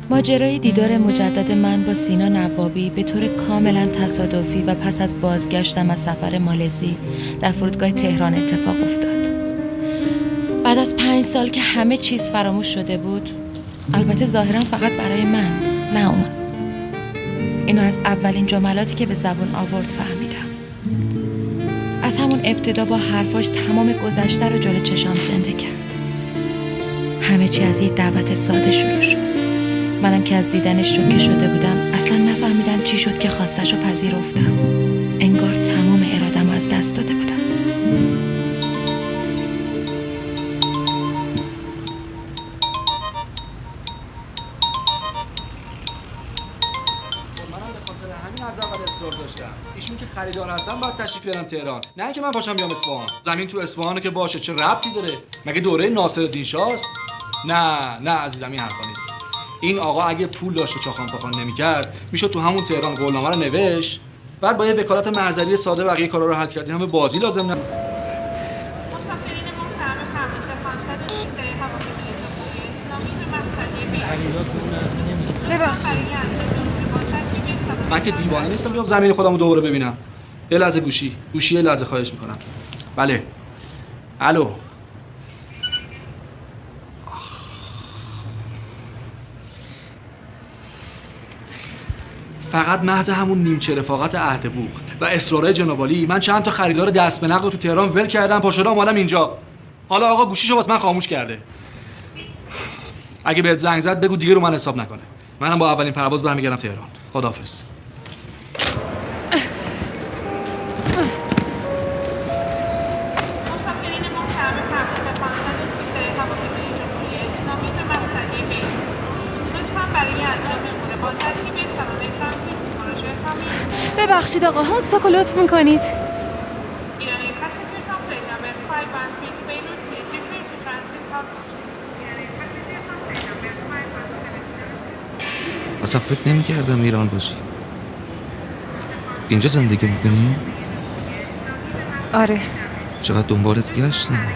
ماجرای دیدار مجدد من با سینا نوابی به طور کاملا تصادفی و پس از بازگشتم از سفر مالزی در فرودگاه تهران اتفاق افتاد. بعد از 5 سال که همه چیز فراموش شده بود، البته ظاهرا فقط برای من، نه اون. اینو از اولین جملاتی که به زبون آورد فهمیدم. از همون ابتدا با حرفاش تمام گذشته رو جلوی چشام زنده کرد. همه چی از یه دعوت ساده شروع شد. منم که از دیدنش شوکه شده بودم اصلا نفهمیدم چی شد که خواستش رو پذیرفتم. انگار تمام ارادم از دست داده بودم. از اول اصرار داشتم. ایشون که خریدار هستن باید تشریف بیارن تهران، نه اینکه من پاشم بیام اصفهان. زمین تو اصفهانه که باشه، چه ربطی داره؟ مگه دوره ناصرالدین شاست؟ نه عزیزم، این حرفا نیست. این آقا اگه پول داشت و چاخان پاخان نمی‌کرد، میشد تو همون تهران قولنامه رو نوشت، بعد با یه وکالت محضری ساده بقیه کارا رو حل کردین. همه بازی لازم نه. ببخشید. من که دیوانه نیستم بیام زمین خودمو دوباره ببینم. یه لحظه گوشی یه لحظه خواهش میکنم. بله. الو. فقط محض همون نیمچه رفاقت عهد بوق و اصرارای جناب عالی من چند تا خریدار دست به نقد تو تهران ول کردم، پا شدم اومدم اینجا. حالا آقا گوشیشو واسه من خاموش کرده. اگه بهت زنگ زد بگو دیگه رو من حساب نکنه. منم با اولین پرواز برمیگردم تهران. خداحافظ. ببخشید آقا، اون ساکو لطف میکنید. اصلا فکر نمی‌کردم ایران باشی. اینجا زندگی میکنی؟ آره. چقدر دنبالت گشتم.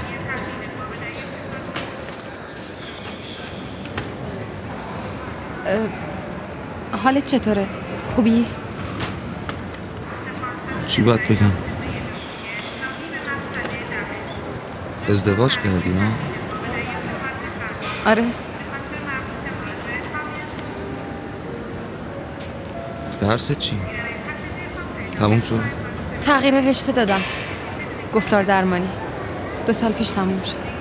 حالت چطوره؟ خوبی؟ چی باید بگم؟ ازدواج کردی نه؟ آره. درست چی؟ تموم شد؟ تغییر رشته دادم. گفتار درمانی. 2 سال پیش تموم شد.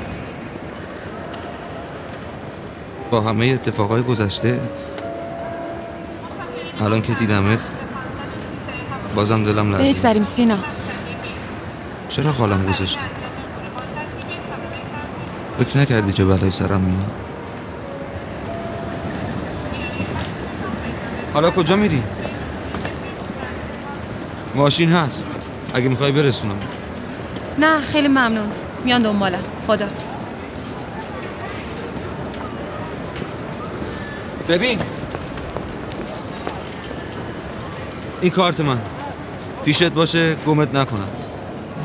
با همه اتفاقای گذشته الان که دیدمت بازم دلم لرزید. بگذریم سینا. چرا حالم گذاشتی؟ فکر نکردی چه بلایی سرم میاد؟ حالا کجا میری؟ ماشین هست اگه میخوای برسونم. نه خیلی ممنون. میان دنبالم. خداحافظ. ببین این کارت من پیشت باشه، گمت نکنم.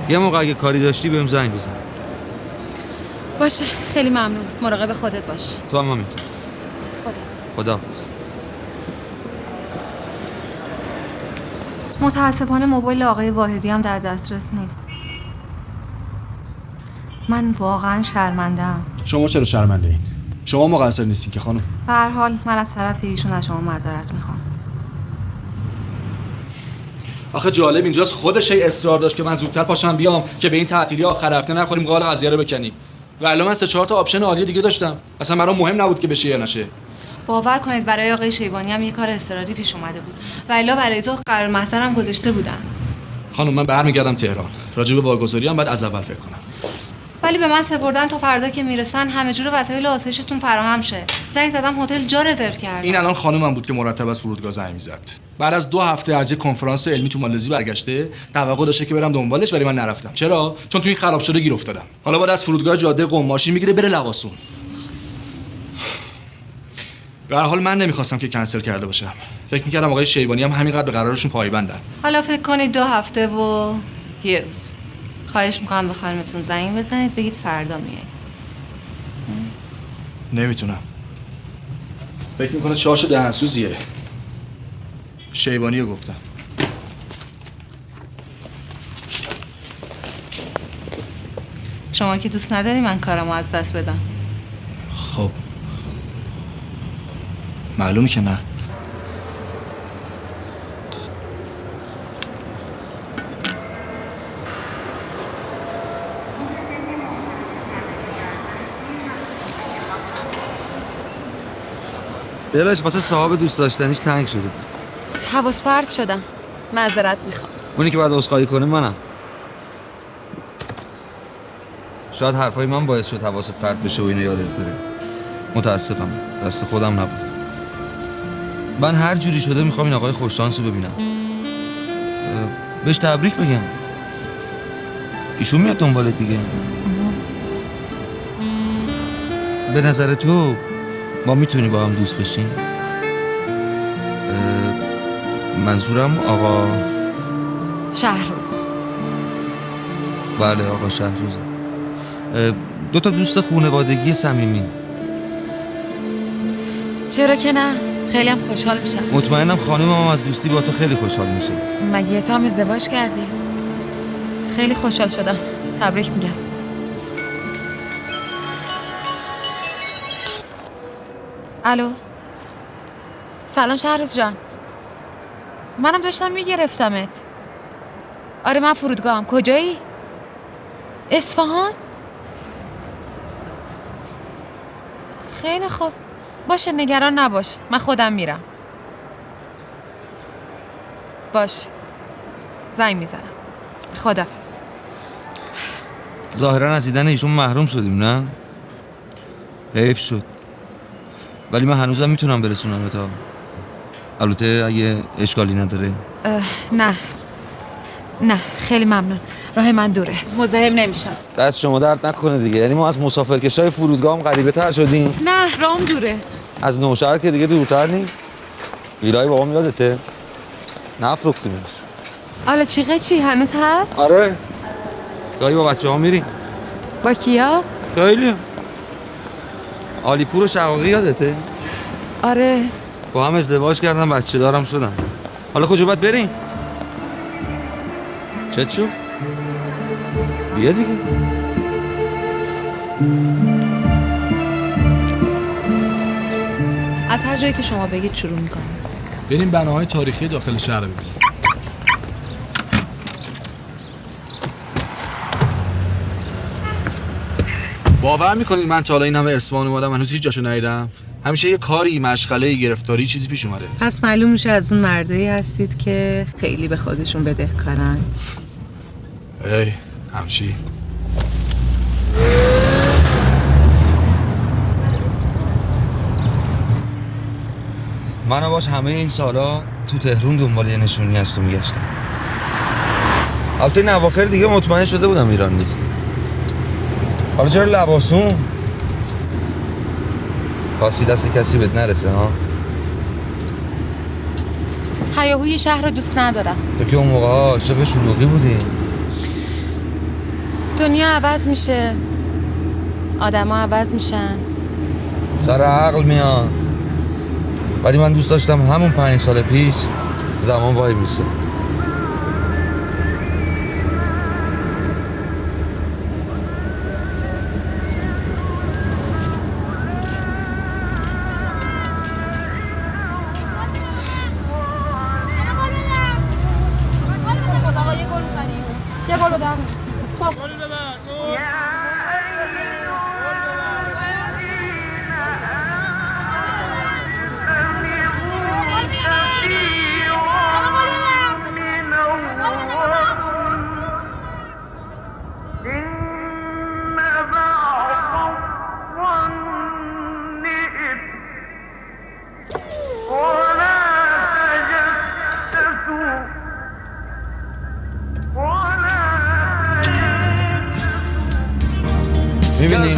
یه موقع اگه کاری داشتی بهم زنگ بزن. باشه خیلی ممنون. مراقب خودت باش. تو هم همینطور. خداحافظ. متاسفانه موبایل آقای واحدی هم در دسترس نیست. من واقعا شرمنده‌ام. شما چرا شرمنده این؟ شما مقصر نیستین که خانم. به هر حال من از طرف ایشون از شما معذرت میخوام. آخه جالب اینجاست خودش اصرار داشت که من زودتر پاشم بیام که به این تعطیلی آخر هفته نخوریم قال قضیه رو بکنیم. و الان من 3-4 تا آپشن عالی دیگه داشتم. اصلا برام مهم نبود که بشه یا نشه. باور کنید برای آقای شیبانی هم یه کار اضطراری پیش اومده بود. و الا برای تو قرار محضرم گذاشته بودن. خانم من برمیگردم تهران. راجع به واگذاری هم بعد از اول فکر کنم. ولی به من سپردن تا فردا که میرسن همه جور وسایل آسایشتون فراهم شه. زنگ زدم هتل جا رزرو کردم. این الان خانومم بود که مرتب از فرودگاه زنگ میزد. بعد از 2 هفته از یک کنفرانس علمی تو مالزی برگشته، توقع داشته که برم دنبالش ولی من نرفتم. چرا؟ چون تو این خراب شده گیر افتادم. حالا بعد از فرودگاه جاده قم ماشین میگیره بره لواسون. به هر حال من نمیخواستم که کنسل کرده باشم. فکر میکردم آقای شیبانی هم همینقدر به قرارشون پایبندن. حالا فکر کنید 2 هفته و 1 روز. خواهش میکنم به خانمتون زنگ بزنید بگید فردا میای. نمیتونم. فکر میکنه شاش دهنسوزیه. شیبانی رو گفتم. شما که دوست نداری من کارمو از دست بدم. خب معلومه که نه. دلش واسه صاحب دوست داشتنیش تنگ شده بود. حواس پرت شدم. معذرت میخوام. اونی که باید عذرخواهی کنه منم. شاید حرفای من باعث شد حواست پرت بشه و اینو یادت بره. متاسفم. دست خودم نبود. من هر جوری شده میخوام این آقای خوششانس رو ببینم. بهش تبریک بگم. ایشون میاد دنبالت دیگه. به نظر تو ما میتونیم با هم دوست بشیم؟ منظورم آقا شهروز. بله آقا شهروزه. 2 تا دوست خانوادگی صمیمی. چرا که نه؟ خیلی هم خوشحال میشم. مطمئنم خانومم هم از دوستی با تو خیلی خوشحال میشه. مگه تو هم ازدواج کردی؟ خیلی خوشحال شدم. تبریک میگم. الو. سلام شهروز جان. منم داشتم میگرفتمت. آره من فرودگاهم. کجایی؟ اصفهان؟ خیلی خوب. باشه نگران نباش. من خودم میرم. باش. زنگ میزنم. خداحافظ. ظاهرا از دیدن ایشون محروم شدیم نه؟ حیف شد. ولی من هنوزم میتونم برسونم تا. البته اگه اشکالی نداره. نه خیلی ممنون. راه من دوره. مزاحم نمیشم. دست شما درد نکنه دیگه. یعنی ما از مسافرکشای فرودگاه هم غریبه تر شدیم. نه رام دوره. از نوشهر که دیگه دورتر نی. ویلای بابام یادته؟ نفروختیمش. حالا چی هنوز هست؟ آره. گاهی با بچه‌ها میریم. با کیا؟ خیلی. علیپور و شقاقی یادته؟ آره. با هم ازدواج کردن بچه دارم شدن. حالا کجا باید بریم؟ چت شو؟ بیا دیگه. از هر جایی که شما بگید شروع میکنیم. بریم بناهای تاریخی داخل شهر ببینیم. باور میکنید من تا حالا این همه اصفهان اومدم هنوز هیچ جاشو ندیدم؟ همیشه یه کاری، مشغله، گرفتاری چیزی پیش اومده. پس معلوم میشه از اون مردایی هستید که خیلی به خودشون بدهکارن. ای همچی. منو باش همه این سالا تو تهرون دنبال یه نشونی از تو میگشتم. البته این اواخر دیگه مطمئن شده بودم ایران نیست. حالا چرا لباسون؟ خاصی دست کسی بهت نرسه ها؟ هیاهوی شهر رو دوست ندارم. تو که اون موقع عاشق شلوغی بودی. دنیا عوض میشه، آدما عوض میشن، سر عقل میاد. ولی من دوست داشتم همون 5 سال پیش زمان وای میسته. یه گل بده. میبینی؟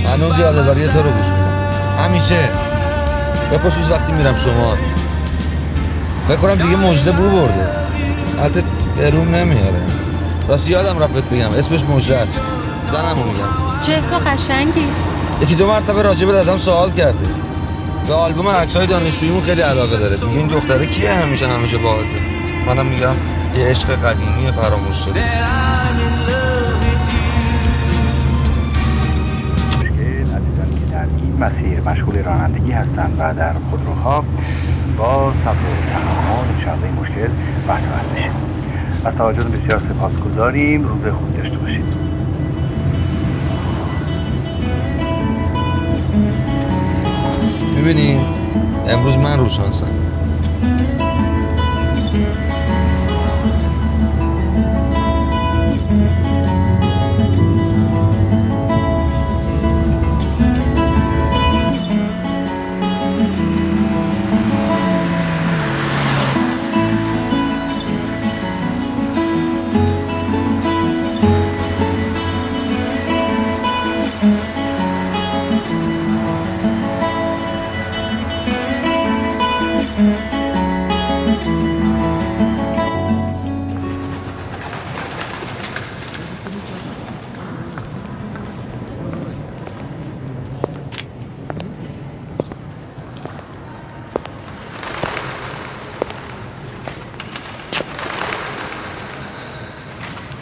هنوز یادگاری تو رو گوش میدم. همیشه. به خصوص وقتی میرم شمال. فکر کنم دیگه مژده بو برده. البته بروم نمیاره. راستی یادم رفت بگم اسمش مژده است. زنمو میگم. چه اسم قشنگی. 1-2 مرتبه راجبت ازم سوال کرده. به آلبوم عکسای دانشجوییمون خیلی علاقه داره. میگه این دختره کیه همیشه باهاته. منم میگم یه عشق قدیمی فراموش شده. مسیر مشغول رانندگی هستند و در خودروها با صبر و تحمل انشاءالله این مشکل برطرف بشه. از توجهتون بسیار سپاسگزاریم. روز خوبی داشته باشید. میبینی؟ امروز من رو شانسم.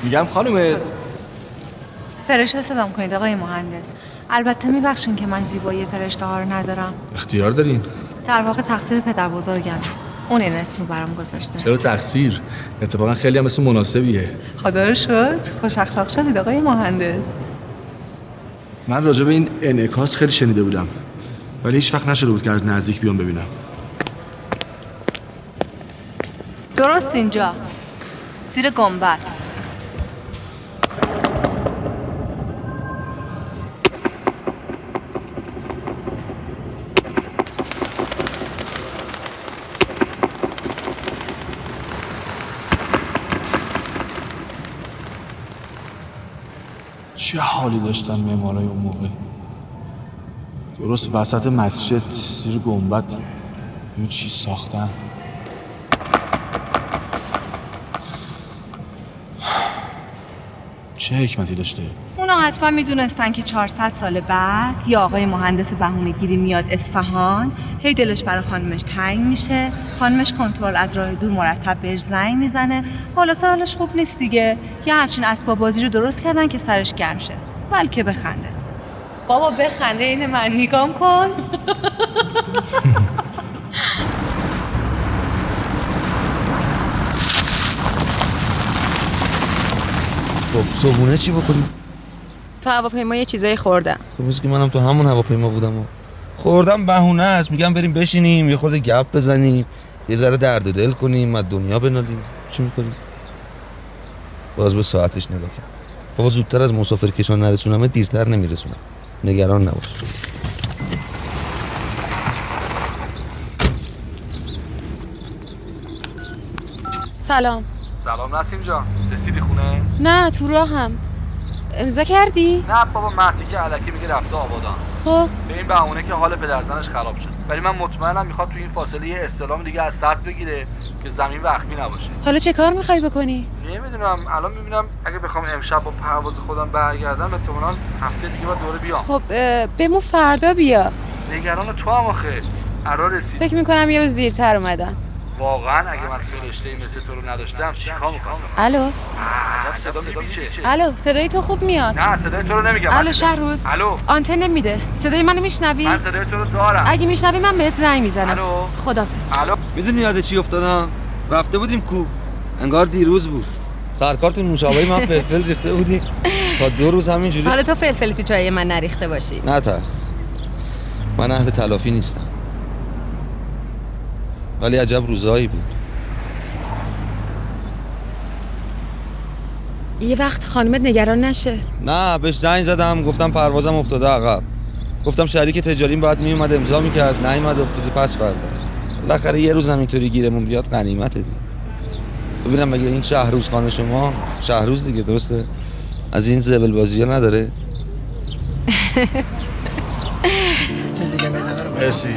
میگم خانم فرشته صدام کنید آقای مهندس. البته میبخشین که من زیبایی فرشته ها رو ندارم. اختیار دارین. در واقع تقصیر پدر بزرگم. اون این اسمو برام گذاشته. چرا تقصیر؟ اتفاقا خیلی هم اسم مناسبیه. خدا رو شکر خوش اخلاق شدید آقای مهندس. من راجع به این انعکاس خیلی شنیده بودم ولی هیچ وقت نشده بود که از نزدیک بیام ببینم. درست اینجا زیر گنبد. چه حالی داشتن معمارای اون موقع. درست وسط مسجد زیر گنبد این چی ساختن. چه حکمتی داشته؟ اونا حتما میدونستن که 400 سال بعد یا آقای مهندس بهونه‌گیری میاد اصفهان، هی دلش برای خانمش تنگ میشه، خانمش کنترل از راه دور مرتب بهش زنگ میزنه، حالا حالش خوب نیست دیگه، یه همچین اسباب بازی رو درست کردن که سرش گرم شه، بلکه بخنده. بابا بخنده، اینه من نگام کن. خب صبحونه چی بخوریم؟ تو هواپیما یه چیزایی خوردم. خب که منم تو همون هواپیما بودم و خوردم بهونه است. میگم بریم بشینیم یه خورده گپ بزنیم، یه ذره درد و دل کنیم، از دنیا بنالیم. چی می‌کنی؟ باز به ساعتش نگاه کن. بابا زودتر از مسافر کشان نرسونم دیرتر نمیرسونم. نگران نباش. سلام. سلام نسیم جان، رسیدی خونه؟ نه تو راهم. امضا کردی؟ نه بابا، مهدی که الکی میگه رفته آبادان. خب به این بهونه که حال پدرزنش خراب شد، ولی من مطمئنم میخواد تو این فاصله یه استلام دیگه از سرد بگیره که زمین وخمی نباشه. حالا چه کار میخوای بکنی؟ نمیدونم، الان میبینم اگه بخوام امشب با پرواز خودم برگردم احتمالاً هفته دیگه باید دوره بیام. خب بمون فردا بیا. نگران تو هم آخه. قرار رسید. فکر میکنم یه روز دیرتر اومدن. واقعا اگه من فرشته‌ای مثل تو رو نداشتم چیکار می‌کنم؟ الو. صدا میشه. الو صدای تو خوب میاد. نه صدای تو رو نمیگم. الو شهروز. الو. آنتن نمیده. صدای منو میشنوی؟ من صدای تو رو دارم. اگه میشنوی من بهت زنگ میزنم. الو. خدافظ. الو. میدونی یاد چی افتادم؟ رفته بودیم کو. انگار دیروز بود. سرکارتون نوشابه‌ای من فلفل ریخته بودی. تا 2 روز همینجوری. حالا تو فلفلی تو چای من نریخته باشی. نترس. من اهل تلافی نیستم. ولی عجب روزایی بود. یه وقت خانمت نگران نشه. نه بهش زنگ زدم گفتم پروازم افتاده عقب. گفتم شریک تجاریم باید میومد امضا میکرد، نیومد افتاده پس فردا. بالاخره یه روز همینطوری گیرمون بیاد غنیمته دیگه. ببینم مگه این شهروز خانه شما شهروز دیگه درسته؟ از این زبل بازی‌ها نداره؟ مرسی.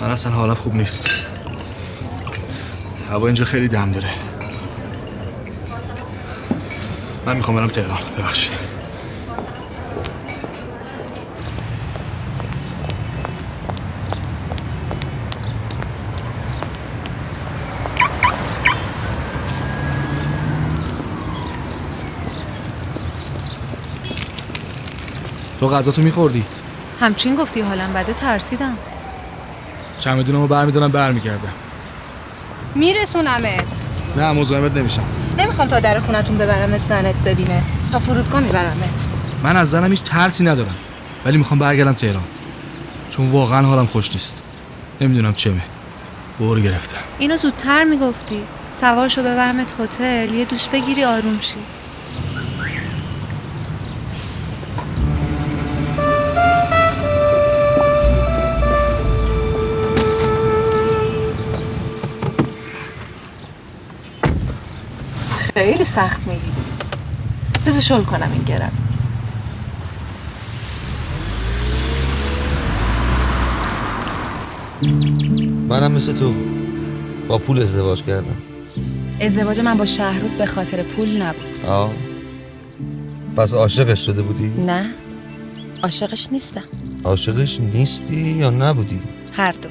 من اصلا حالم خوب نیست. هوا اینجا خیلی دم داره. من میخوام برم تهران. ببخشید. تو غذاتو میخوردی؟ همچین گفتی حالم بده ترسیدم. چمدونمو برمیدارم برمیگردم. میرسونمت. نه مزاحمت نمیشم. نمیخوام تا در خونتون ببرمت زنت ببینه. تا فرودگاه میبرمت. من از زنم هیچ ترسی ندارم. ولی میخوام برگردم تهران. چون واقعا حالم خوش نیست. نمیدونم چمه. بور گرفتم. اینو زودتر میگفتی. سوارشو ببرمت هتل، یه دوش بگیری آروم شی. خیلی سخت میگی. بذار شل کنم این گرم. منم مثل تو با پول ازدواج کردم. ازدواج من با شهروز به خاطر پول نبود. پس عاشقش شده بودی؟ نه، عاشقش نیستم. عاشقش نیستی یا نبودی؟ هر دو.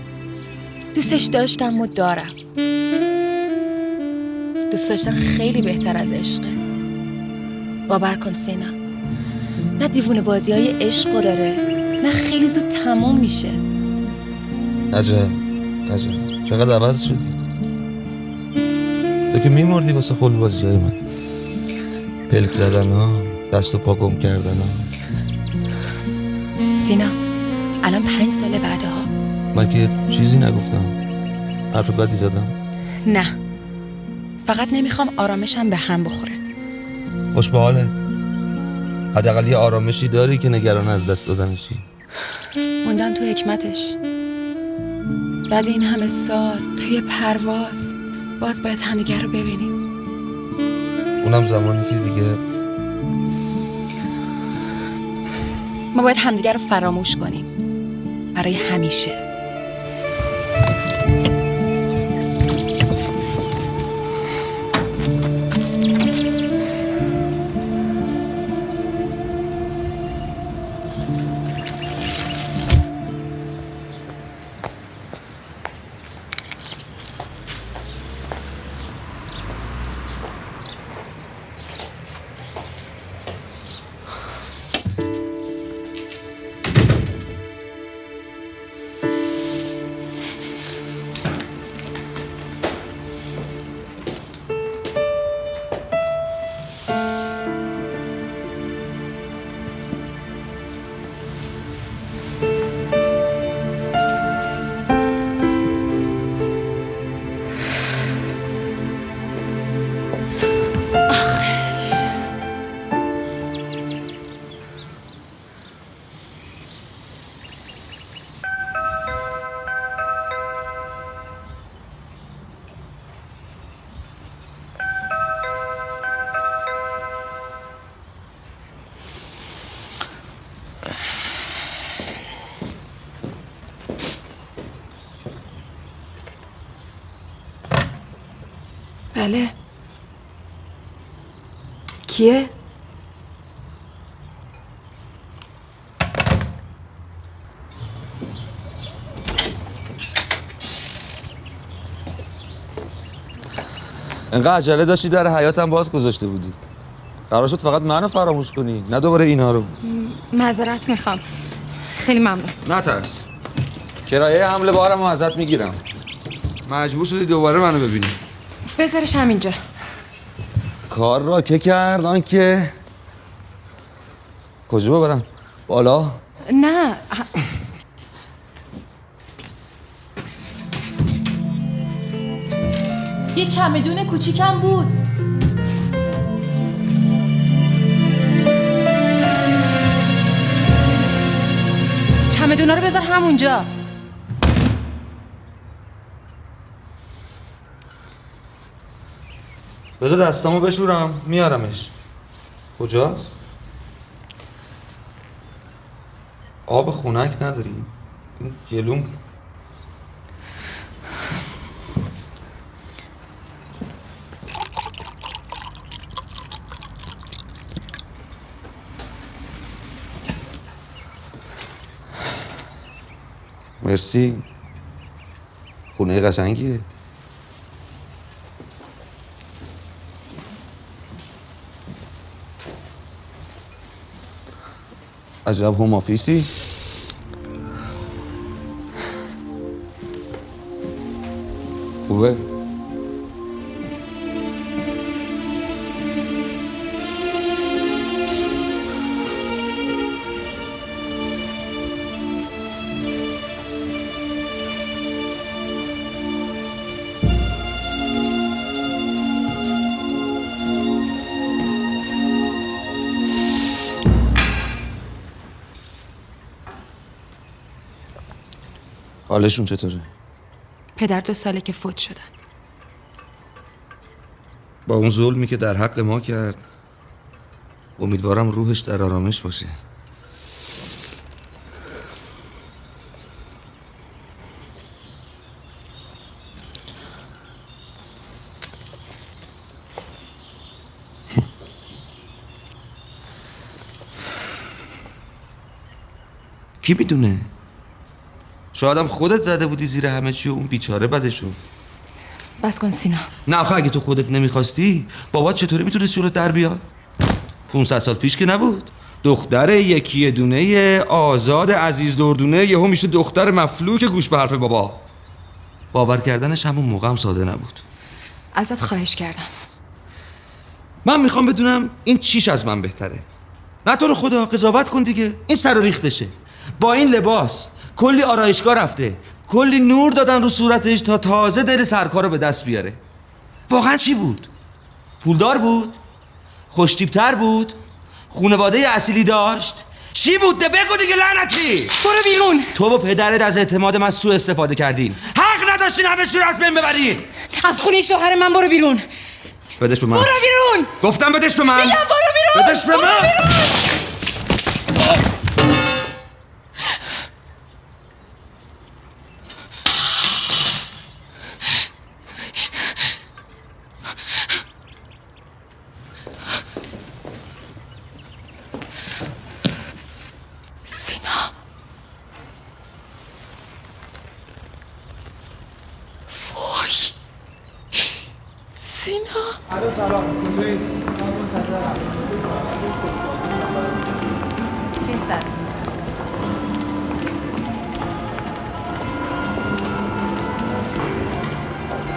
دوستش داشتم و دارم. دوست داشتن خیلی بهتر از عشقه. باور کن سینا، نه دیوونه بازی های عشقو داره، نه خیلی زود تموم میشه. عجب چقدر عوض شدی. تو که میمردی واسه خل بازی های من، پلک زدن ها، دست و پا گم کردن ها. سینا الان 5 سال بعدها من که چیزی نگفتم، حرف بدی زدم؟ نه، فقط نمیخوام آرامشم به هم بخوره. خوش به حالت. حداقل یه آرامشی داری که نگران از دست دادنشی. موندم تو حکمتش. بعد این همه سال توی پرواز باز باید همدیگه رو ببینیم. اونم زمانی که دیگه ما باید همدیگه رو فراموش کنیم برای همیشه. بله. کیه؟ انقدر عجله داشتی در حیاتم باز گذاشته بودی. قرار شد فقط منو فراموش کنی، نه دوباره اینا رو. معذرت میخوام. خیلی ممنون. نترس. کرایه حمل بارمو ازت میگیرم. مجبور شدی دوباره منو ببینی. بذارش همینجا. کار را که کردن که کجا ببرم؟ بالا؟ نه. یه چمدون کوچیکم بود. چمدونا رو بذار همونجا. بذار دستامو بشورم میارمش. کجاست؟ آب خنک نداری؟ این گلوم مرسی. خونه قشنگیه. عجب هوم آفیسی. خوبه. حالشون چطوره؟ پدر 2 ساله که فوت شدن. با اون ظلمی که در حق ما کرد امیدوارم روحش در آرامش باشه. کی میدونه؟ شاید هم خودت زده بودی زیر همه چی و اون بیچاره بدشون. بس کن سینا. نه آخه اگه تو خودت نمیخواستی بابات چطوری میتونست جلوت در بیاد؟ 500 سال پیش که نبود. دختر یکی دونه آزاد عزیز دردونه یهو میشه دختر مفلوک گوش به حرف بابا. باور کردنش همون موقع هم ساده نبود. ازت خواهش کردم. من میخوام بدونم این چیش از من بهتره. نه تو رو خدا قضاوت کن دیگه. این سر و ریختشه. با این لباس کلی آرایشگاه رفته، کلی نور دادن رو صورتش تا تازه دل سرکار رو به دست بیاره. واقعا چی بود؟ پولدار بود؟ خوشتیبتر بود؟ خونواده اصیلی داشت؟ چی بود؟ ده بگو دیگه لعنتی! برو بیرون! تو و پدرت از اعتماد من سوء استفاده کردین. حق نداشتین همه چی رو از بین ببرین. از خونه شوهر من برو بیرون. بدش به من. برو بیرون! گفتم بدش به من. میگم برو بیرون! بدش به من.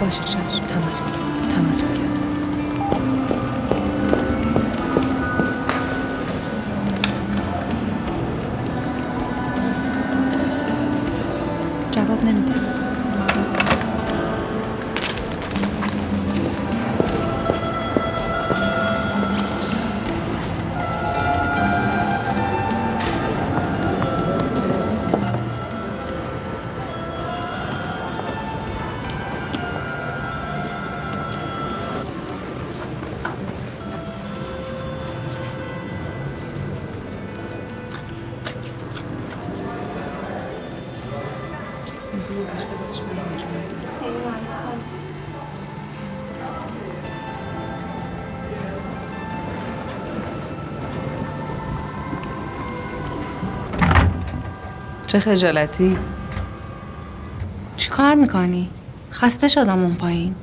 باشه چشم. تماس بگیر. جواب نمیده. چه خجالتی. چی کار میکنی؟ خسته شدم اون پایین.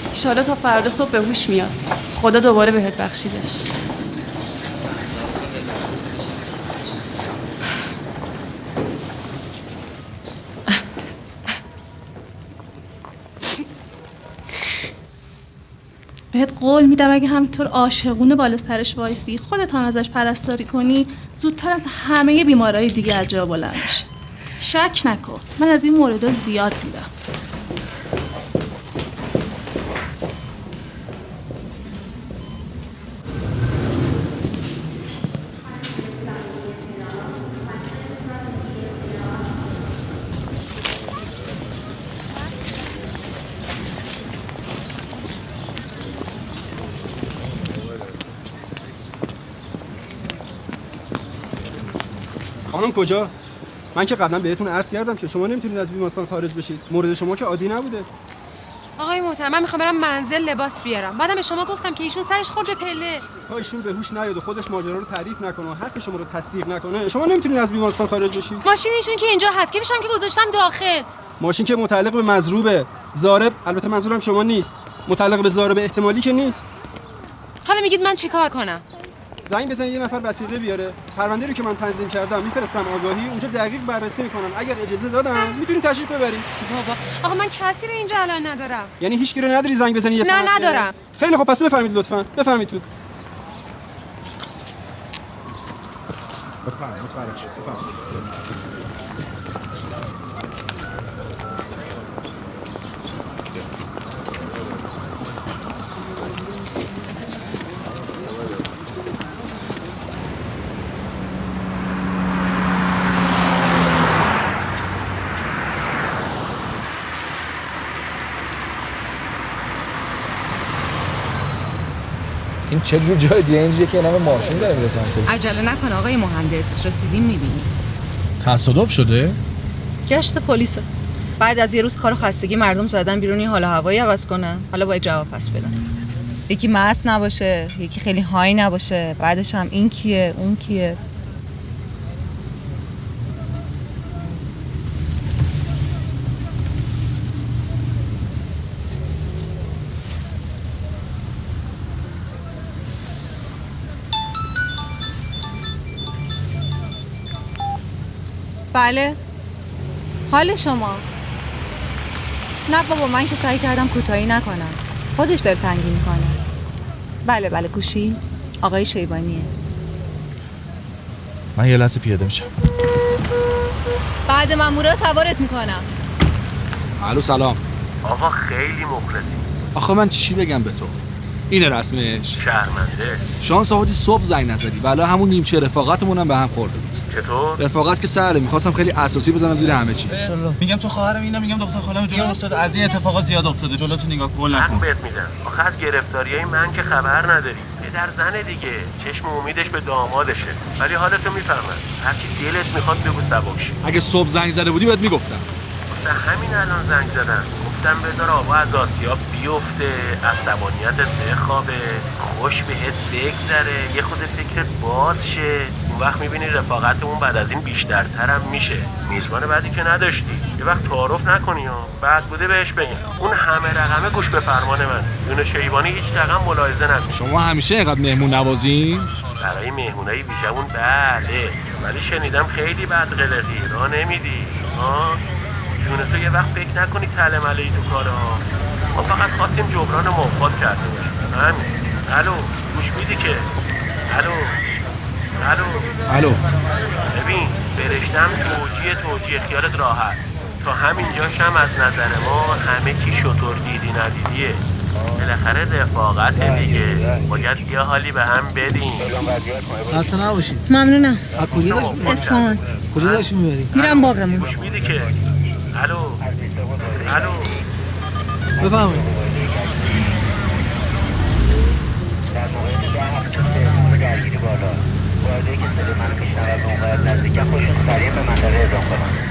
انشالله تا فردا صبح به هوش میاد. خدا دوباره بهت بخشیدش. بهت قول میدم اگه همینطور عاشقونه بالا سرش وایسی خودت هم ازش پرستاری کنی زودتر از همه بیمارای دیگه از جا بلند میشه. شک نکن، من از این موردا زیاد دیدم. خانم کجا؟ من که قبلا بهتون عرض کردم که شما نمیتونید از بیمارستان خارج بشید. مورد شما که عادی نبوده. آقای محترم من میخوام برم منزل لباس بیارم. بعدم به شما گفتم که ایشون سرش خورده پله. تا ایشون به هوش نیاد و خودش ماجرا رو تعریف نکنه و حرف شما رو تصدیق نکنه شما نمیتونید از بیمارستان خارج بشید. ماشین ایشون که اینجا هست که میشم که گذاشتم داخل. ماشین که متعلق به مضروبه. ضارب البته منظورم شما نیست. متعلق به ضارب احتمالی که نیست. حالا میگید من چیکار کنم؟ زنگ بزنید یه نفر وثیقه بیاره. پرونده رو که من تنظیم کردم میفرستم آگاهی، اونجا دقیق بررسی میکنن. اگر اجازه دادن میتونید تشریف ببرید. بابا آخه من کسی رو اینجا الان ندارم. یعنی هیچ کی رو نداری زنگ بزنی یه نه ندارم. خیلی خب پس بفرمایید لطفاً. بفرمایید تو. بفرمایید. این چه جور جای دیگه اینجیه که نام ماشین داره میرسن؟ عجله نکن آقای مهندس، رسیدیم میبینیم. تصادف شده؟ گشت پلیس. بعد از یه روز کار خستگی مردم زدن بیرون حال هوایی عوض کنن. حالا باید جواب پس بدن. یکی مست نباشه، یکی خیلی های نباشه، بعدش هم این کیه، اون کیه. بله. حال شما؟ نه بابا من که سعی کردم کوتاهی نکنم. خودش دلتنگی میکنه. بله گوشی آقای شیبانیه. من یه لحظه پیاده میشم. بعد مامورا سوارت میکنم. الو سلام. آقا خیلی مخلصی. آخه من چی بگم به تو؟ اینه رسمش. شرمنده. شانس آوردی صبح زنگ نزدی. ولی همون نیمچه رفاقتمون هم به هم خورده بود. چطور؟ رفاقت که سره میخواستم خیلی اساسی بزنم زیر همه چیز. میگم تو خواهرم اینا، میگم دختر خالم جلو افتاده. از این اتفاقات زیاد افتاده. جلوتو نگاه کن نکن. حق بهت میدم. آخه از گرفتاریای من که خبر نداری. پدر زنه دیگه. چشم امیدش به دامادشه. ولی حالتو میفهمم. هر چی دلت میخواد بگو سبک شی. اگه صبح زنگ زده بودی بهت میگفتم. واسه همین الان زنگ زدم. گفتم بذار آبا از آسیاب بیفته، عصبانیتت بخوابه، خوش بهت بگذره، یه خود فکرت باز شه. اون وقت میبینی رفاقتمون بعد از این بیشترترم میشه. میزبان بعدی که نداشتی، یه وقت تعارف نکنی و بعد بوده بهش بگم اون همه رقمه گوش به فرمان من. یون شیبانی هیچ رقم ملاحظه نکن. شما همیشه اینقدر مهمون نوازین؟ برای مهمونای بیشمون بله، ولی شنیدم خیلی بد قلقی را نمیدی. جون تو یه وقت فکر نکنی تله مله ای تو کاره ها. ما فقط خواستیم جبران موفات کرده باشیم. همین. الو گوش میدی که؟ الو ببین فرشتم توجیه خیالت راحت. تا همینجاش هم از نظر ما همه چی شطور دیدی ندیدیه. بالاخره رفاقت دیگه، باید یه حالی به هم بدیم. خسته نباشید. ممنونم. از کجا داشت میبری؟ اصفهان. کجا داشت میبری؟ میرم باغمون. گوش میدی که؟ الو بفهمید. در موقعیت درگیری بالا واردهی که صدای منو میشنن از موقعیت نزدیکم خودشون سریع به منطقه اعزام کنن.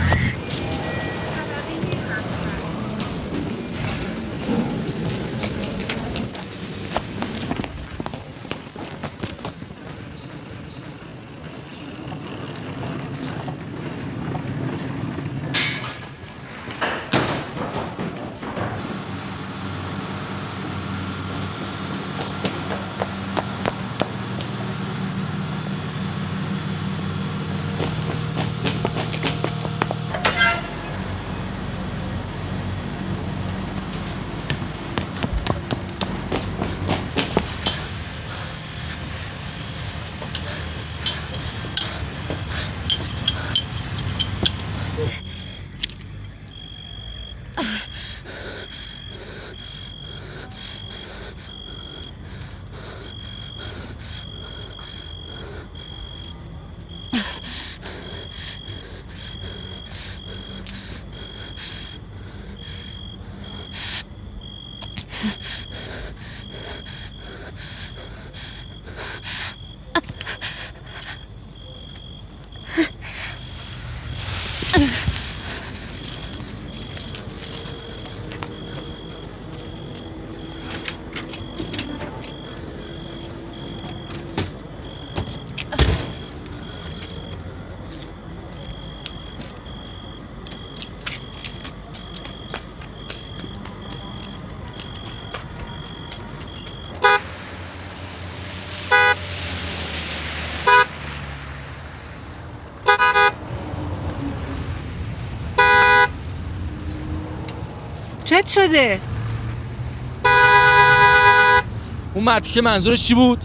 چت شده؟ اون مردی که منظورش چی بود؟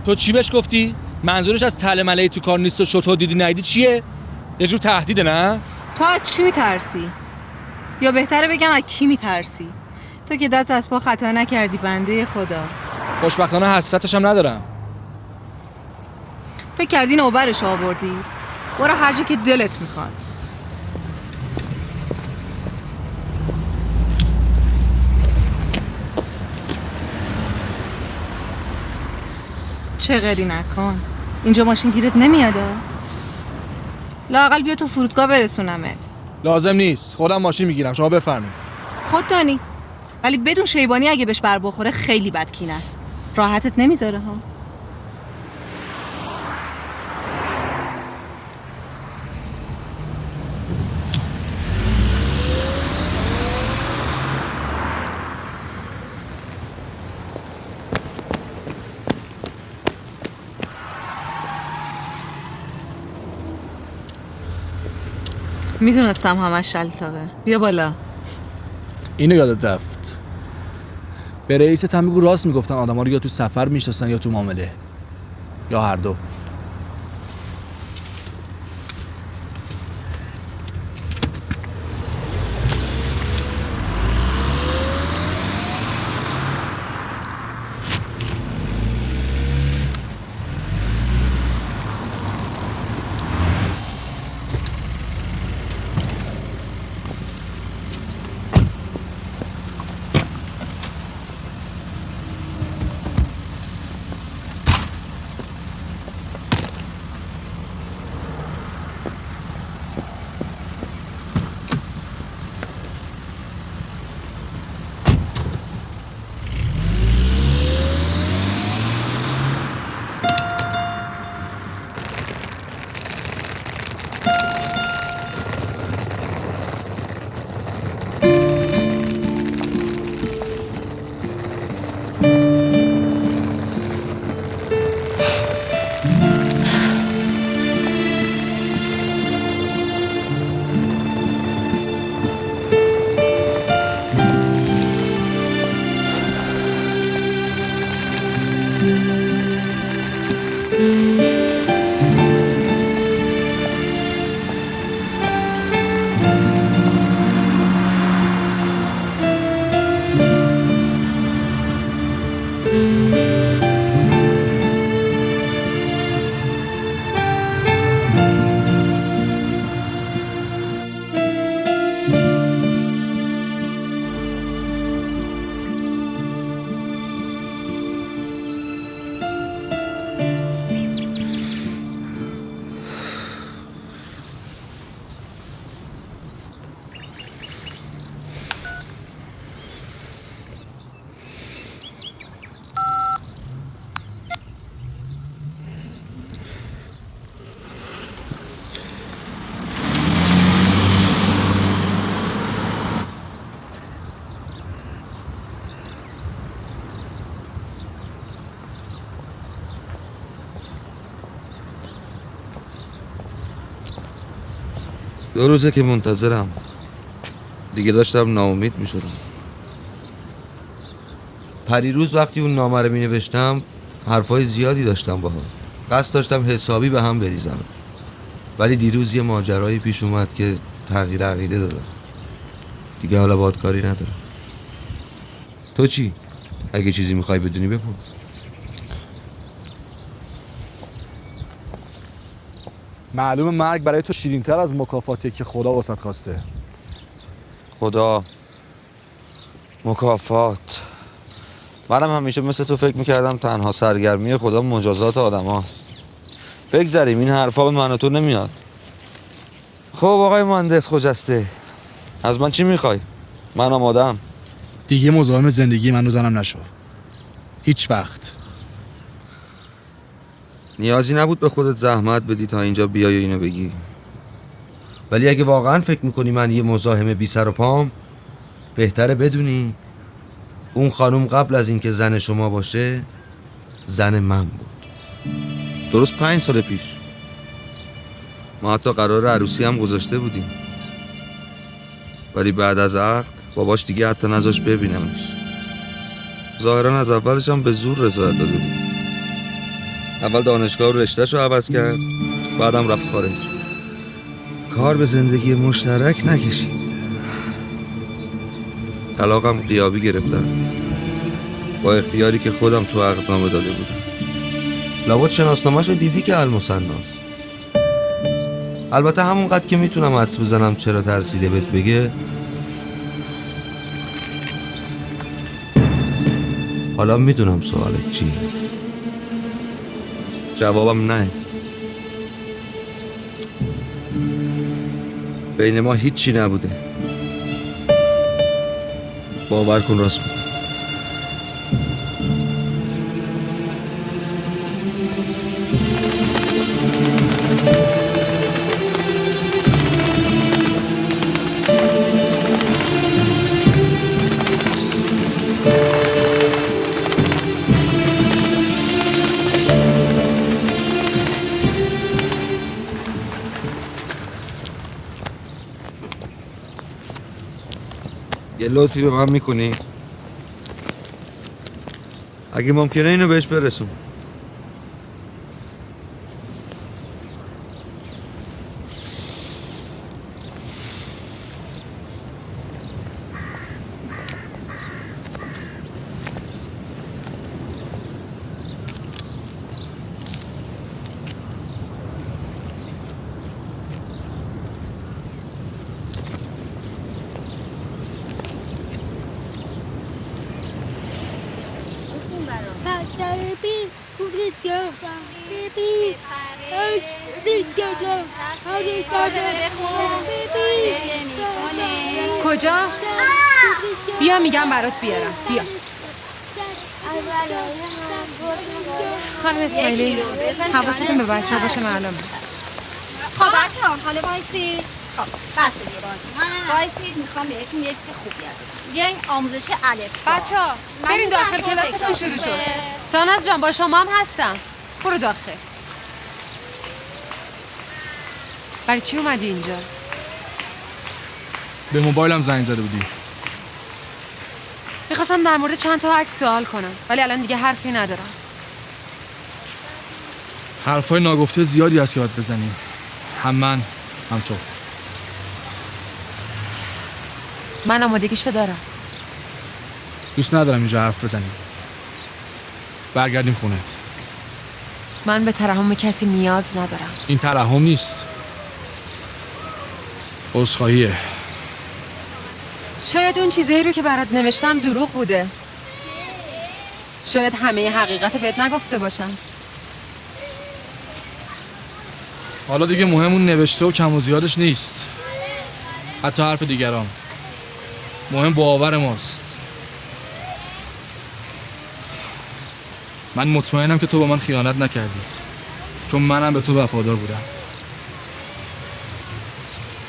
تو چی بهش گفتی؟ منظورش از تله ملهی تو کار نیست و شطور دیدی نیدی چیه؟ یه جور تهدیده نه؟ تو از چی میترسی؟ یا بهتره بگم از کی میترسی؟ تو که دست از پا خطا نکردی بنده خدا. خوشبختانه حسرتش هم ندارم. فکر کردی نوبرش آوردی؟ برو هر جا که دلت میخواد. چه غری نکن. اینجا ماشین گیرت نمیاد. لااقل بیا تو فرودگاه برسونمت. لازم نیست، خودم ماشین میگیرم، شما بفرمایید. خود دانی. ولی بدون شیبانی اگه بهش بر بخوره خیلی بدکین است. راحتت نمیذاره ها. میدونستم همش شلتاقه. بیا بالا. اینو یادت رفت. به رئیست هم بگو راست میگفتن آدما رو یا تو سفر میشناسن یا تو معامله، یا هر دو. دو روزه که منتظرم. دیگه داشتم ناامید می شدم. پریروز وقتی اون نامه رو می نوشتم حرفای زیادی داشتم باها. قصد داشتم حسابی به هم بریزم. ولی دیروز یه ماجرایی پیش اومد که تغییر عقیده دادم. دیگه حالا باهات کاری ندارم. تو چی؟ اگه چیزی میخوای بدونی بپرس. معلومه مرگ برای تو شیرین‌تر از مکافاتی که خدا واسط خواسته. خدا، مکافات، منم همیشه مثل تو فکر میکردم تنها سرگرمی خدا مجازات آدم هاست. بگذاریم این حرفا به من و تو نمیاد. خب آقای مهندس خجسته، از من چی میخوای؟ من آمادم. دیگه مزاحم زندگی من و زنم نشو. هیچ وقت. نیازی نبود به خودت زحمت بدی تا اینجا بیای و اینو بگی. ولی اگه واقعا فکر میکنی من یه مزاحم بی سر و پام، بهتره بدونی اون خانوم قبل از اینکه زن شما باشه زن من بود. درست 5 سال پیش. ما حتی قرار عروسی هم گذاشته بودیم، ولی بعد از عقد باباش دیگه حتی نذاش ببینمش. ظاهرا از اولش هم به زور رضایت داده بود. اول دانشگاه رشته‌شو عوض کرد، بعدم رفت خارج. کار به زندگی مشترک نکشید. طلاقم غیابی گرفتم با اختیاری که خودم تو عقدنامه داده بودم. لابد شناسنامه‌شو دیدی که المثناست. البته همونقدر که میتونم حدس بزنم چرا ترسیده بهت بگه. حالا میدونم سوالت چیه. جوابم نه. بین ما هیچی نبوده. باور کن راست میگم. یه لطفی به من میکنی؟ اگه ممکنه اینو بهش برسون. کجا؟ بیا میگم برات بیارم. بیا خانم اسماعیلی، حواستون به بچه ها باشه. معلوم میشه. خب بچه ها حالا وایسید. خب بس دیگه وایسید. میخوام بهتون یه چیز خوب یاد بدم. بیاین آموزش الف. بچه ها بریم داخل، کلاستون شروع شد. ساناز جان با شما هم هستم. برو داخل. برای چی اومدی اینجا؟ به موبایلم زنگ زده بودی. میخواستم در مورد چند تا عکس سوال کنم، ولی الان دیگه حرفی ندارم. حرفای ناگفته زیادی هست که باید بزنیم. هم من هم تو. من آمادگیشو دارم. دوست ندارم اینجا حرف بزنیم. برگردیم خونه. من به ترحم کسی نیاز ندارم. این ترحم نیست، عذرخواهیه. شاید اون چیزایی رو که برات نوشتم دروغ بوده. شاید همه حقیقت بهت نگفته باشم. حالا دیگه مهم اون نوشته و کم و زیادش نیست، حتی حرف دیگران. مهم باور ماست. من مطمئنم که تو با من خیانت نکردی، چون منم به تو وفادار بودم.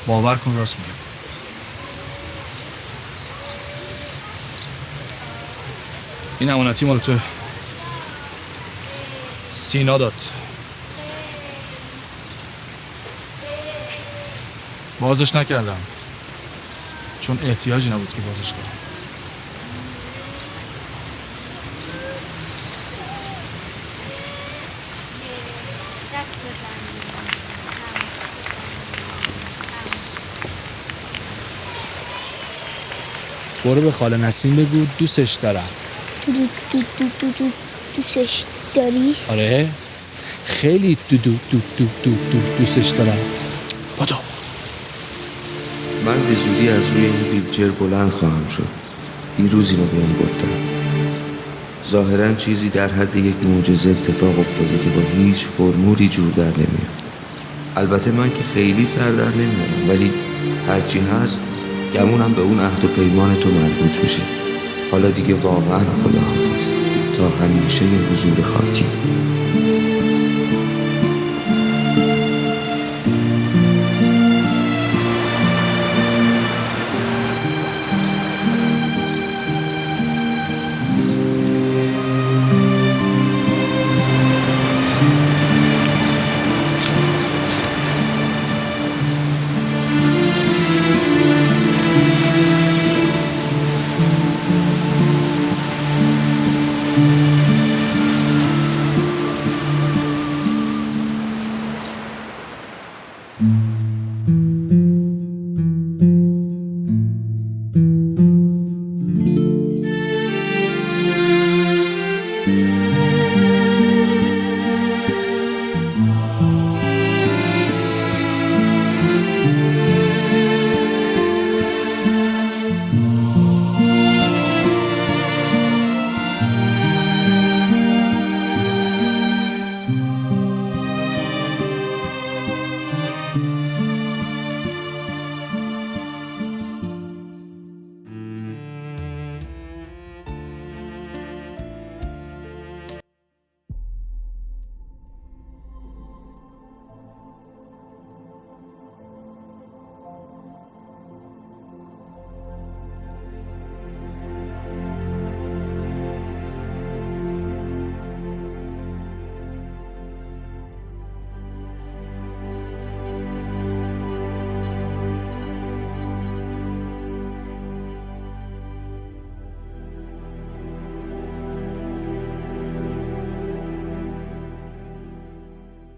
باور کن راست میگم. این امانتی مال تو. سینا داد. بازش نکردم چون احتیاجی نبود که بازش کنم. برو به خاله نسیم بگو دوستش دارم. دوستش داری؟ آره خیلی دوستش دارم. بدو. من به زودی از روی این ویلچر بلند خواهم شد. دیروز اینو بهم گفتم. ظاهراً چیزی در حد یک معجزه اتفاق افتاده که با هیچ فرمولی جور در نمیاد. البته من که خیلی سر در نمیارم، ولی هرچی هست گمونم به اون عهد و پیمان تو مربوط میشه. حالا دیگه واقعا خداحافظ تا همیشه حضور خاکی. thank you